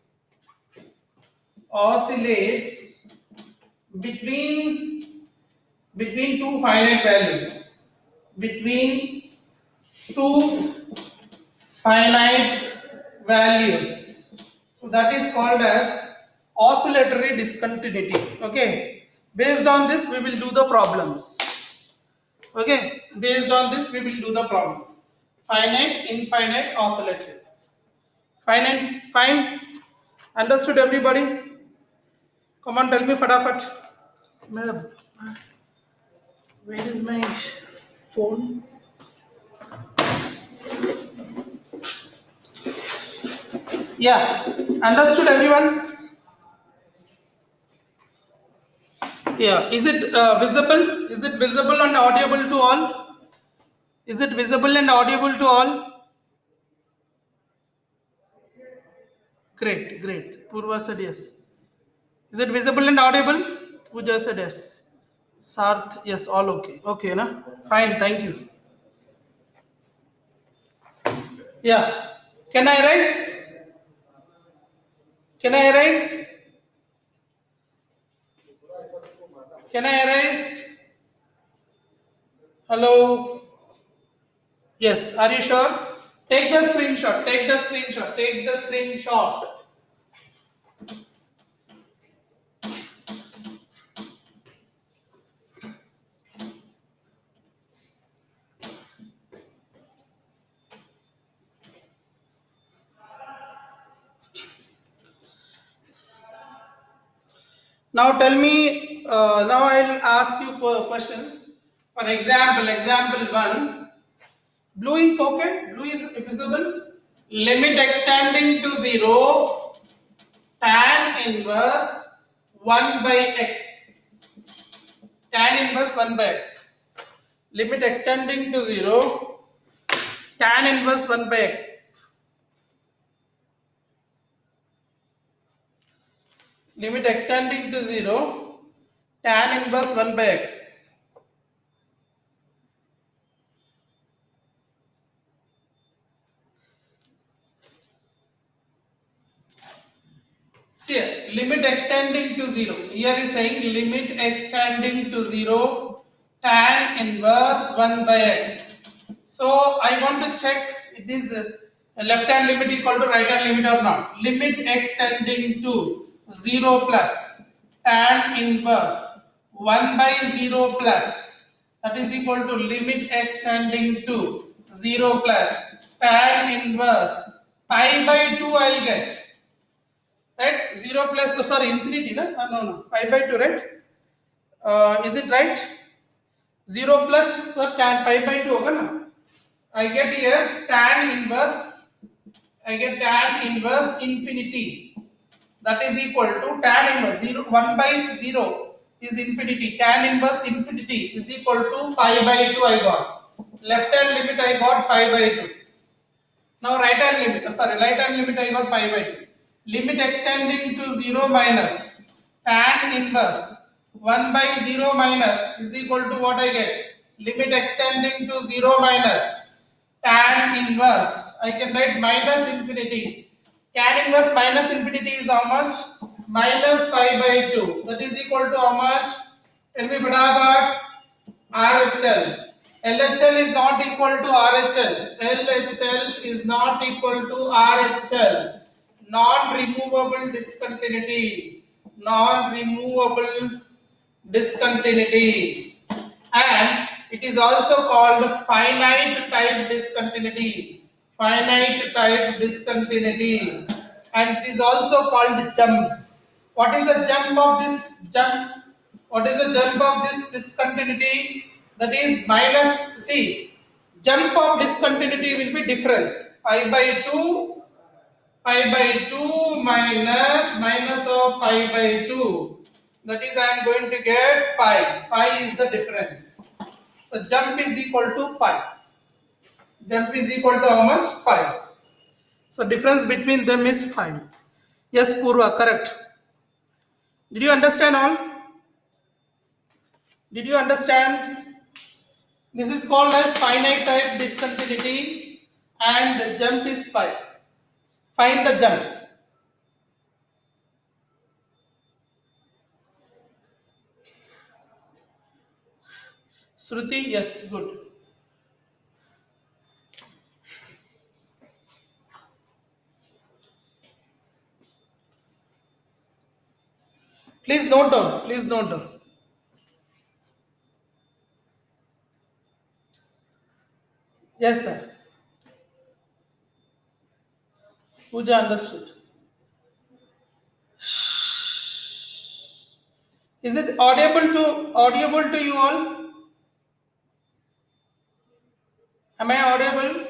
between two finite value. Between two finite values. So that is called as oscillatory discontinuity. Okay. Based on this, we will do the problems. Okay. Based on this, we will do the problems. Finite, infinite, oscillatory. Fine. Understood, everybody? Come on, tell me, fadafat. Madam, where is my phone? Yeah. Understood, everyone? Yeah, is it visible? Is it visible and audible to all? Is it visible and audible to all? Great. Purva said yes. Is it visible and audible? Pooja said yes. Sarth, yes, all okay. Okay, na? Fine, thank you. Yeah. Can I rise? Can I rise? Can I rise? Hello? Yes, are you sure? Take the screenshot. Take the screenshot. Now tell me, now I'll ask you questions. For example 1, blue in pocket, blue is visible. Limit extending to 0, tan inverse 1 by x. Tan inverse 1 by x. Limit extending to 0, tan inverse 1 by x. Limit extending to 0, tan inverse 1 by x. See here, limit extending to 0. Here is saying limit extending to 0, tan inverse 1 by x. So I want to check it is left hand limit equal to right hand limit or not. Limit extending to 0 plus tan inverse 1 by 0 plus, that is equal to limit extending to 0 plus tan inverse pi by 2 I will get. Right? 0 plus, oh, sorry, infinity, no? No. Pi by 2, right? Is it right? 0 plus tan pi by 2, hoga na? I get here tan inverse infinity. That is equal to tan inverse 1 by 0 is infinity. Tan inverse infinity is equal to pi by 2 I got. Left hand limit I got pi by 2. Now right hand limit I got pi by 2. Limit extending to 0 minus tan inverse 1 by 0 minus is equal to what I get? Limit extending to 0 minus tan inverse. I can write minus infinity. Tan inverse minus infinity is how much? Minus pi by 2. That is equal to how much? Tell me fatapat. RHL. LHL is not equal to RHL. LHL is not equal to RHL. Non-removable discontinuity. Non-removable discontinuity. And it is also called finite type discontinuity. Finite type discontinuity. And it is also called jump. What is the jump of this jump? What is the jump of this discontinuity? That is minus, see, jump of discontinuity will be difference. Pi by 2 minus of pi by 2. That is, I am going to get pi. Pi is the difference. So jump is equal to pi. Jump is equal to how much? 5. So difference between them is 5. Yes, Purva, correct. Did you understand all? Did you understand? This is called as finite type discontinuity and jump is 5. Find the jump. Shruti, yes, good. Please note down. Please note down. Yes, sir. Pooja understood. Is it audible to you all? Am I audible?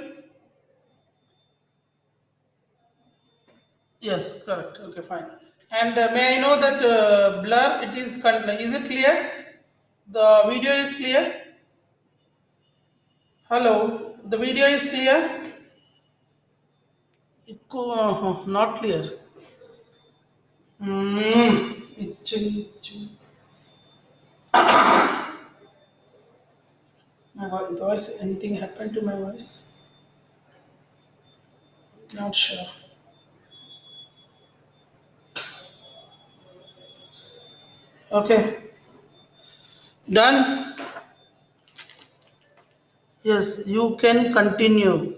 Yes, correct. Okay, fine. And may I know that blur? It is is it clear? The video is clear. Hello, the video is clear. Not clear. Itching. My voice. Anything happened to my voice? Not sure. Okay, done. Yes, you can continue.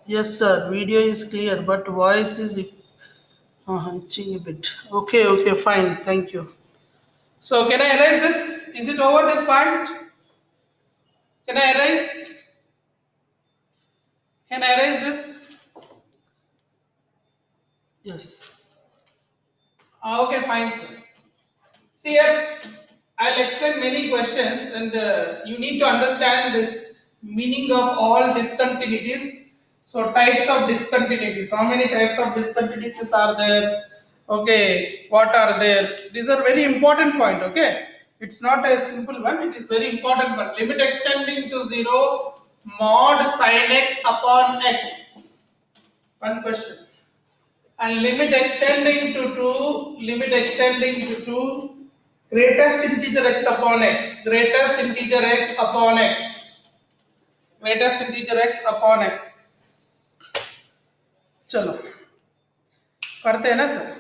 Yes, sir. Video is clear, but voice is itching a bit. Okay, okay, fine. Thank you. So, can I erase this? Is it over this part? Can I erase? Can I erase this? Yes. Okay, fine, sir. See here, I'll explain many questions, and you need to understand this meaning of all discontinuities. So, types of discontinuities. How many types of discontinuities are there? Okay, what are there? These are very important point. Okay, it's not a simple one. It is very important one. Limit extending to 0, mod sin x upon x. One question. And limit extending to 2, greatest integer x upon x, greatest integer x upon x, greatest integer x upon x. चलो करते हैं ना sir.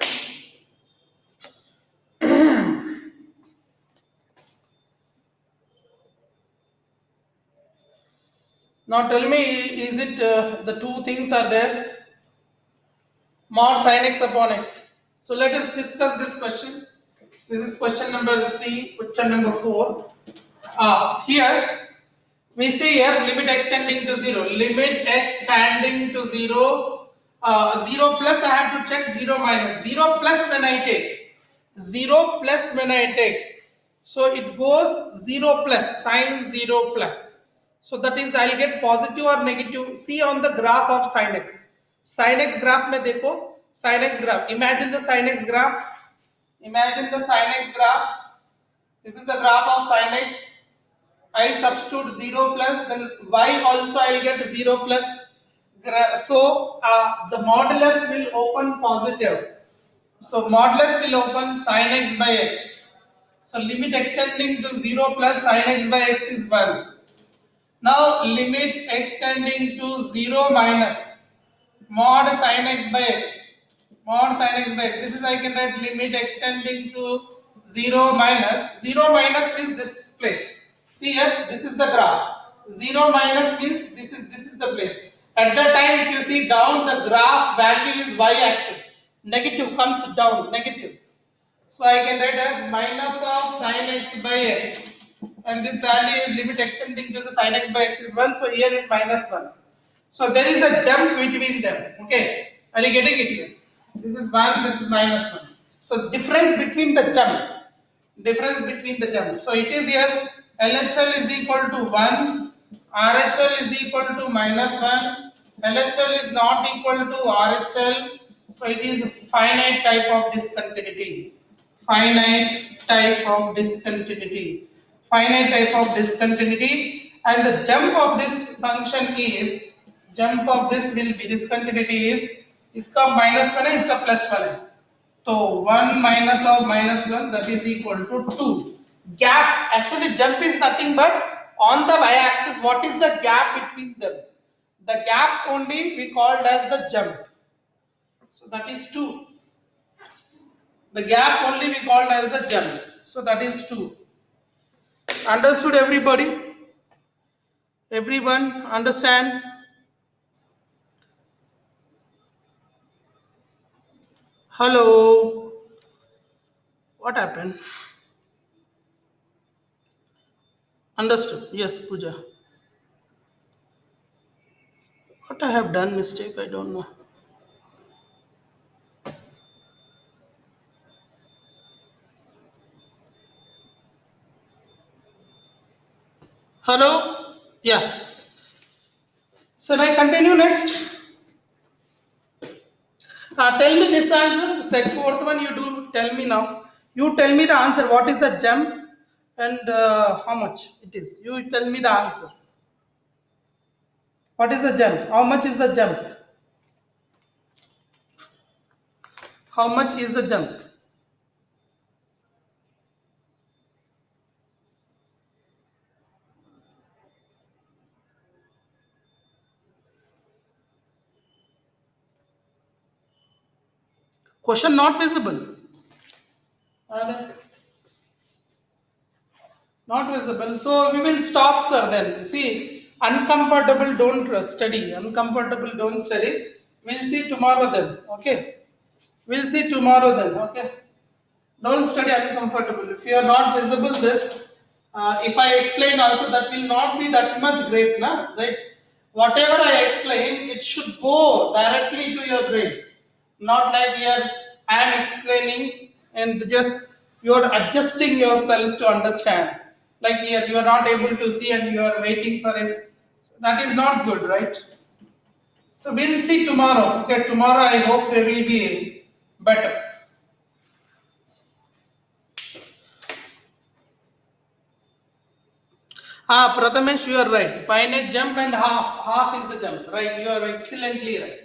Now tell me, is it the two things are there? Mod sin x upon x. So let us discuss this question. This is question number 3, question number 4. Here we see here limit extending to 0, limit x tending to 0, 0 plus I have to check, 0 minus, 0 plus when I take, 0 plus when I take, so it goes 0 plus, sin 0 plus, so that is I'll get positive or negative. See on the graph of sin x graph mein dekho, sin x graph, imagine the sin x graph, this is the graph of sin x. I substitute 0 plus, then y also I will get 0 plus. So the modulus will open positive. So modulus will open sin x by x. So limit extending to 0 plus sin x by x is 1. Now limit extending to 0 minus mod sin x by x. Mod sin x by x. This is I can write limit extending to 0 minus. 0 minus means this place. See here, this is the graph. 0 minus means this is the place. At that time, if you see down, the graph value is y-axis. Negative comes down, negative. So I can write as minus of sin x by x, and this value is limit extending to the sin x by x is 1. So here is minus 1. So there is a jump between them. Okay, are you getting it here? This is 1, this is minus 1. So difference between the jump. So it is here LHL is equal to 1, RHL is equal to minus 1, LHL is not equal to RHL. So it is finite type of discontinuity. Finite type of discontinuity. And the jump of this function is jump of this will be discontinuity is इसका -1 है इसका +1 है तो 1 minus of -1 that is equal to 2 gap actually jump is nothing but on the y-axis what is the gap between them the gap only we called as the jump so that is 2 the gap only we called as the jump so that is 2 understood everybody everyone understand hello what happened understood yes Pooja what I have done mistake I don't know hello yes so I continue next tell me this answer. Set fourth one you do. Tell me now. You tell me the answer. What is the jump and how much it is? You tell me the answer. What is the jump? How much is the jump? How much is the jump? Question not visible. Uh, Not visible. So we will stop, sir. Then see, uncomfortable don't study. Uncomfortable don't study. We'll see tomorrow then. Okay. We'll see tomorrow then. Okay. Don't study uncomfortable. If you are not visible, this if I explain also that will not be that much great, na? Right? Whatever I explain, it should go directly to your brain, not like here I am explaining and just you are adjusting yourself to understand. Like here you are not able to see and you are waiting for it. So that is not good, right? So we'll see tomorrow. Okay, tomorrow I hope they will be better. Prathamesh, you are right. Finite jump and half is the jump. Right, you are excellently right.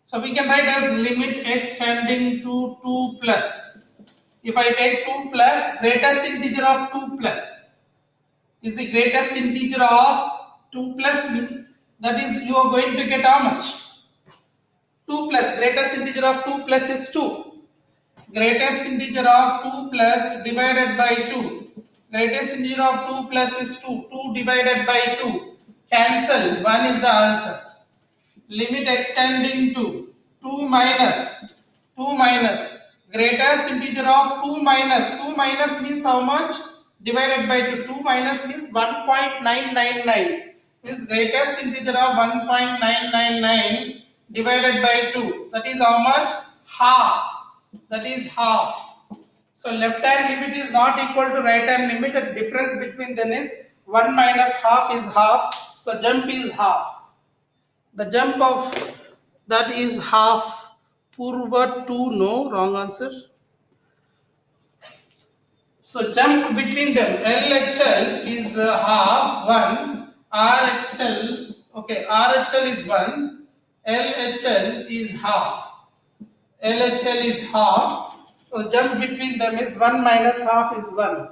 So we can write as limit x tending to 2 plus. If I take 2 plus, greatest integer of 2 plus is the greatest integer of 2 plus means that is you are going to get how much? 2 plus, greatest integer of 2 plus is 2. Greatest integer of 2 plus divided by 2. Greatest integer of 2 plus is 2. 2 divided by 2. Cancel. 1 is the answer. Limit extending to 2 minus. 2 minus. Greatest integer of 2 minus. 2 minus means how much? Divided by 2. 2 minus means 1.999. Means greatest integer of 1.999 divided by 2. That is how much? Half. That is half. So left hand limit is not equal to right hand limit. The difference between them is 1 minus half is half. So jump is half. The jump of that is half. Purva 2 no wrong answer. So jump between them. LHL is half 1. RHL okay RHL is 1. LHL is half. LHL is half. So jump between them is 1 minus half is 1.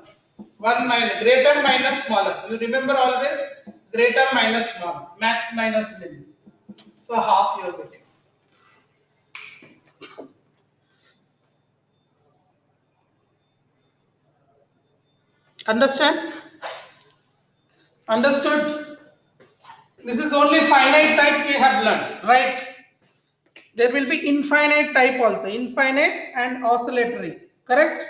1 minus greater minus smaller. You remember always greater minus smaller. Max minus min. So half you are getting. Understand? Understood? This is only finite type we have learned, right? There will be infinite type also. Infinite and oscillatory. Correct?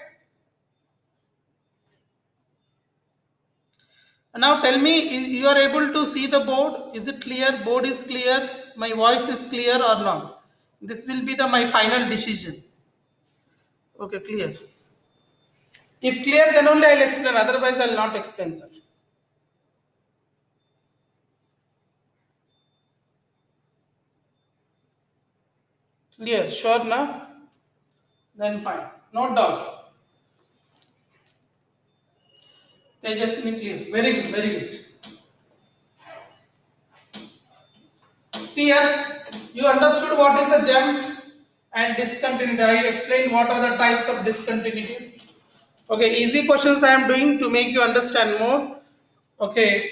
Now tell me, you are able to see the board? Is it clear? Board is clear? My voice is clear or not? This will be my final decision. Okay, clear. If clear, then only I'll explain. Otherwise, I'll not explain, sir. Clear? Sure, na? Then fine. Note down. Tejaswini clear. Very good, very good. See here, you understood what is a jump and discontinuity. I explained what are the types of discontinuities. Okay, easy questions I am doing to make you understand more. Okay,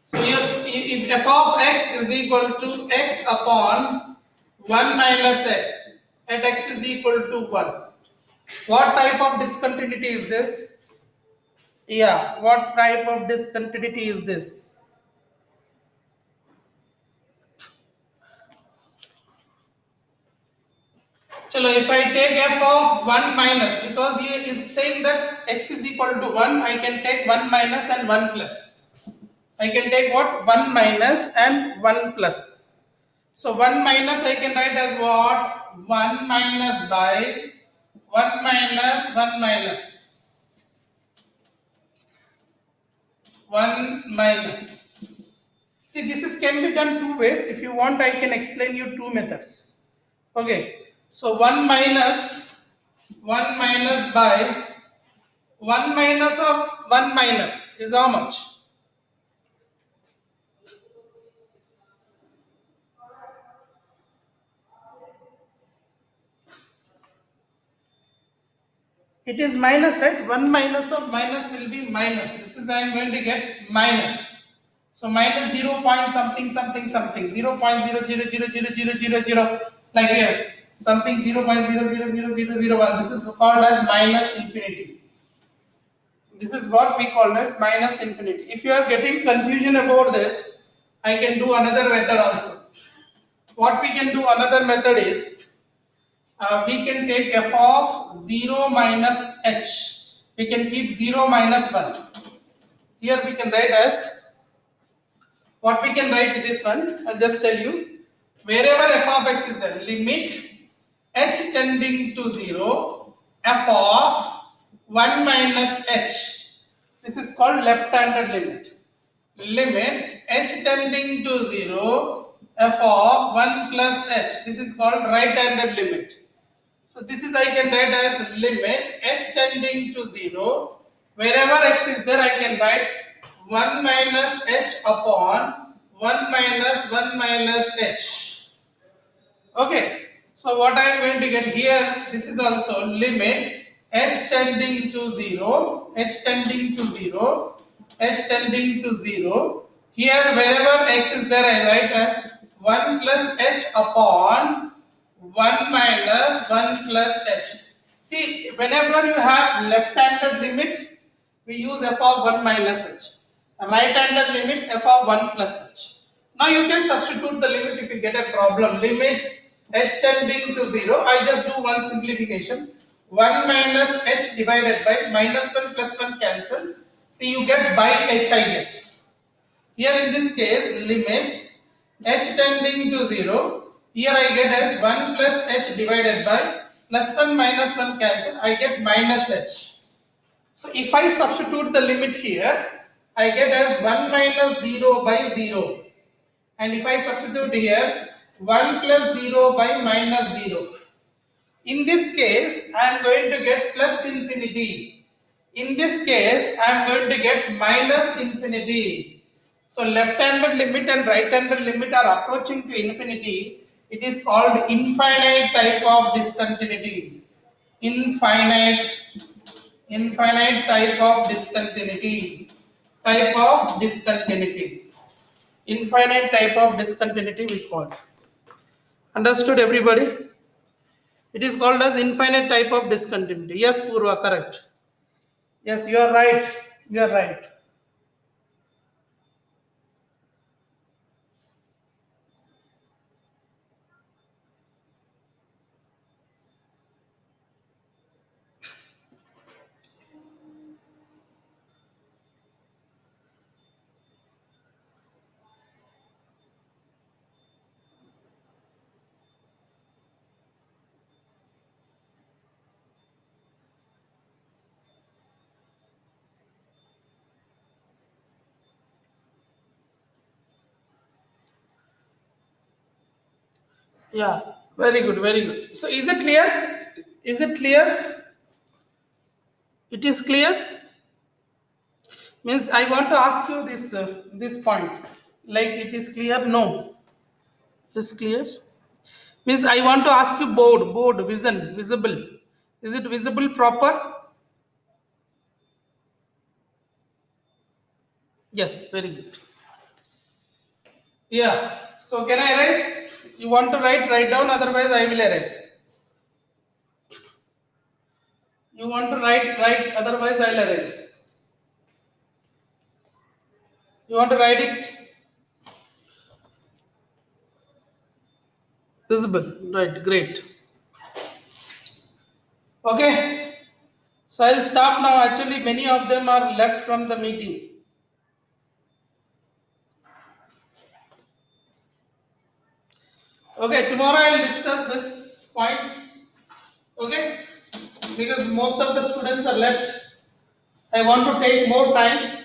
so here if f of x is equal to x upon 1 minus x at x is equal to 1. What type of discontinuity is this? Yeah, what type of discontinuity is this? Chalo, if I take f of 1 minus, because he is saying that x is equal to 1, I can take 1 minus and 1 plus. I can take what? 1 minus and 1 plus. So 1 minus I can write as what? 1 minus by 1 minus 1 minus 1 minus. See, this is can be done two ways. If you want, I can explain you two methods. Okay, so 1 minus by 1 minus of 1 minus is how much? It is minus, right? 1 minus of minus will be minus. This is I am going to get minus. So minus 0 point something something something 0.0000000 like yes something 0.000001. This is called as minus infinity. This is what we call as minus infinity. If you are getting confusion about this, I can do another method also. What we can do another method is we can take f of 0 minus h. We can keep 0 minus 1. Here we can write as what we can write with this one. I'll just tell you. Wherever f of x is there, limit h tending to 0, f of 1 minus h. This is called left-handed limit. Limit h tending to 0, f of 1 plus h. This is called right-handed limit. So this is I can write as limit h tending to 0. Wherever x is there, I can write 1 minus h upon 1 minus 1 minus h. Okay. So what I am going to get here, this is also limit h tending to 0, h tending to 0, h tending to 0. Here wherever x is there, I write as 1 plus h upon 1 minus 1 plus h. See, whenever you have left-handed limit, we use f of 1 minus h. A right-handed limit, f of 1 plus h. Now you can substitute the limit if you get a problem. Limit h tending to 0. I just do one simplification. 1 minus h divided by minus 1 plus 1 cancel. See, you get by h I get. Here in this case, limit h tending to 0. Here I get as 1 plus h divided by plus 1 minus 1 cancel. I get minus h. So if I substitute the limit here, I get as 1 minus 0 by 0. And if I substitute here, 1 plus 0 by minus 0. In this case, I am going to get plus infinity. In this case, I am going to get minus infinity. So left-handed limit and right-handed limit are approaching to infinity. It is called infinite type of discontinuity. Infinite type of discontinuity. Type of discontinuity. Infinite type of discontinuity we call. Understood everybody? It is called as infinite type of discontinuity. Yes, Purva, correct. Yes, you are right. You are right. Yeah, very good, very good. So is it clear? Is it clear? It is clear? Means I want to ask you this this point. Like it is clear? No. Is clear? Means I want to ask you board, vision, visible. Is it visible proper? Yes, very good. Yeah. So can I erase? You want to write down, otherwise I will erase. You want to write, otherwise I'll erase. You want to write it? Visible. Right, great. Okay. So I'll stop now. Actually, many of them are left from the meeting. Okay, tomorrow I'll discuss this points. Okay, because most of the students are left. I want to take more time.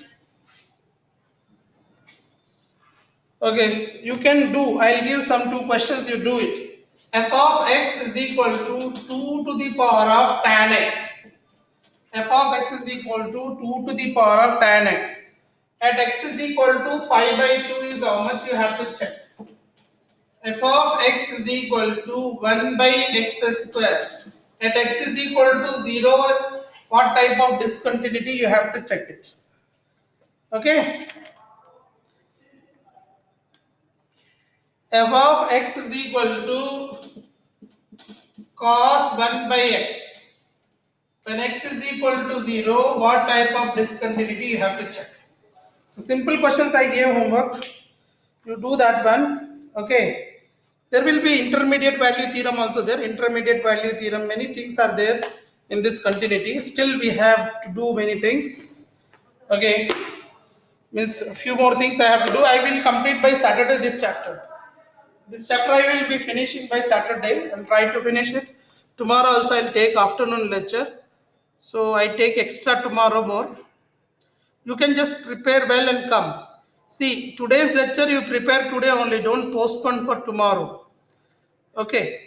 Okay, you can do. I'll give some two questions. You do it. F of x is equal to 2 to the power of tan x. F of x is equal to 2 to the power of tan x. At x is equal to pi by 2 is how much you have to check. F of x is equal to 1 by x square. At x is equal to 0, what type of discontinuity you have to check it. Okay. F of x is equal to cos 1 by x. When x is equal to 0, what type of discontinuity you have to check. So simple questions I gave homework. You do that one. Okay. There will be intermediate value theorem also there. Intermediate value theorem. Many things are there in this continuity. Still we have to do many things. Okay. Means a few more things I have to do. I will complete by Saturday this chapter. This chapter I will be finishing by Saturday. I'll try to finish it. Tomorrow also I'll take afternoon lecture. So I take extra tomorrow more. You can just prepare well and come. See, today's lecture you prepare today only. Don't postpone for tomorrow. Okay.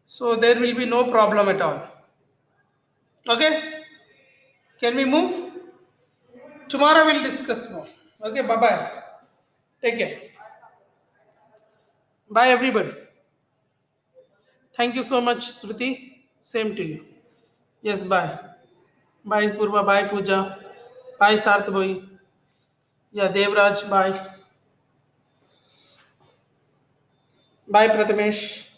So there will be no problem at all. Okay. Can we move? Tomorrow we'll discuss more. Okay. Bye bye. Take care. Bye everybody. Thank you so much, Shruti. Same to you. Yes. Bye. Bye Purva. Bye Pooja. Bye Sarth Bhai. Yeah. Devraj. Bye. Bye Prathamesh.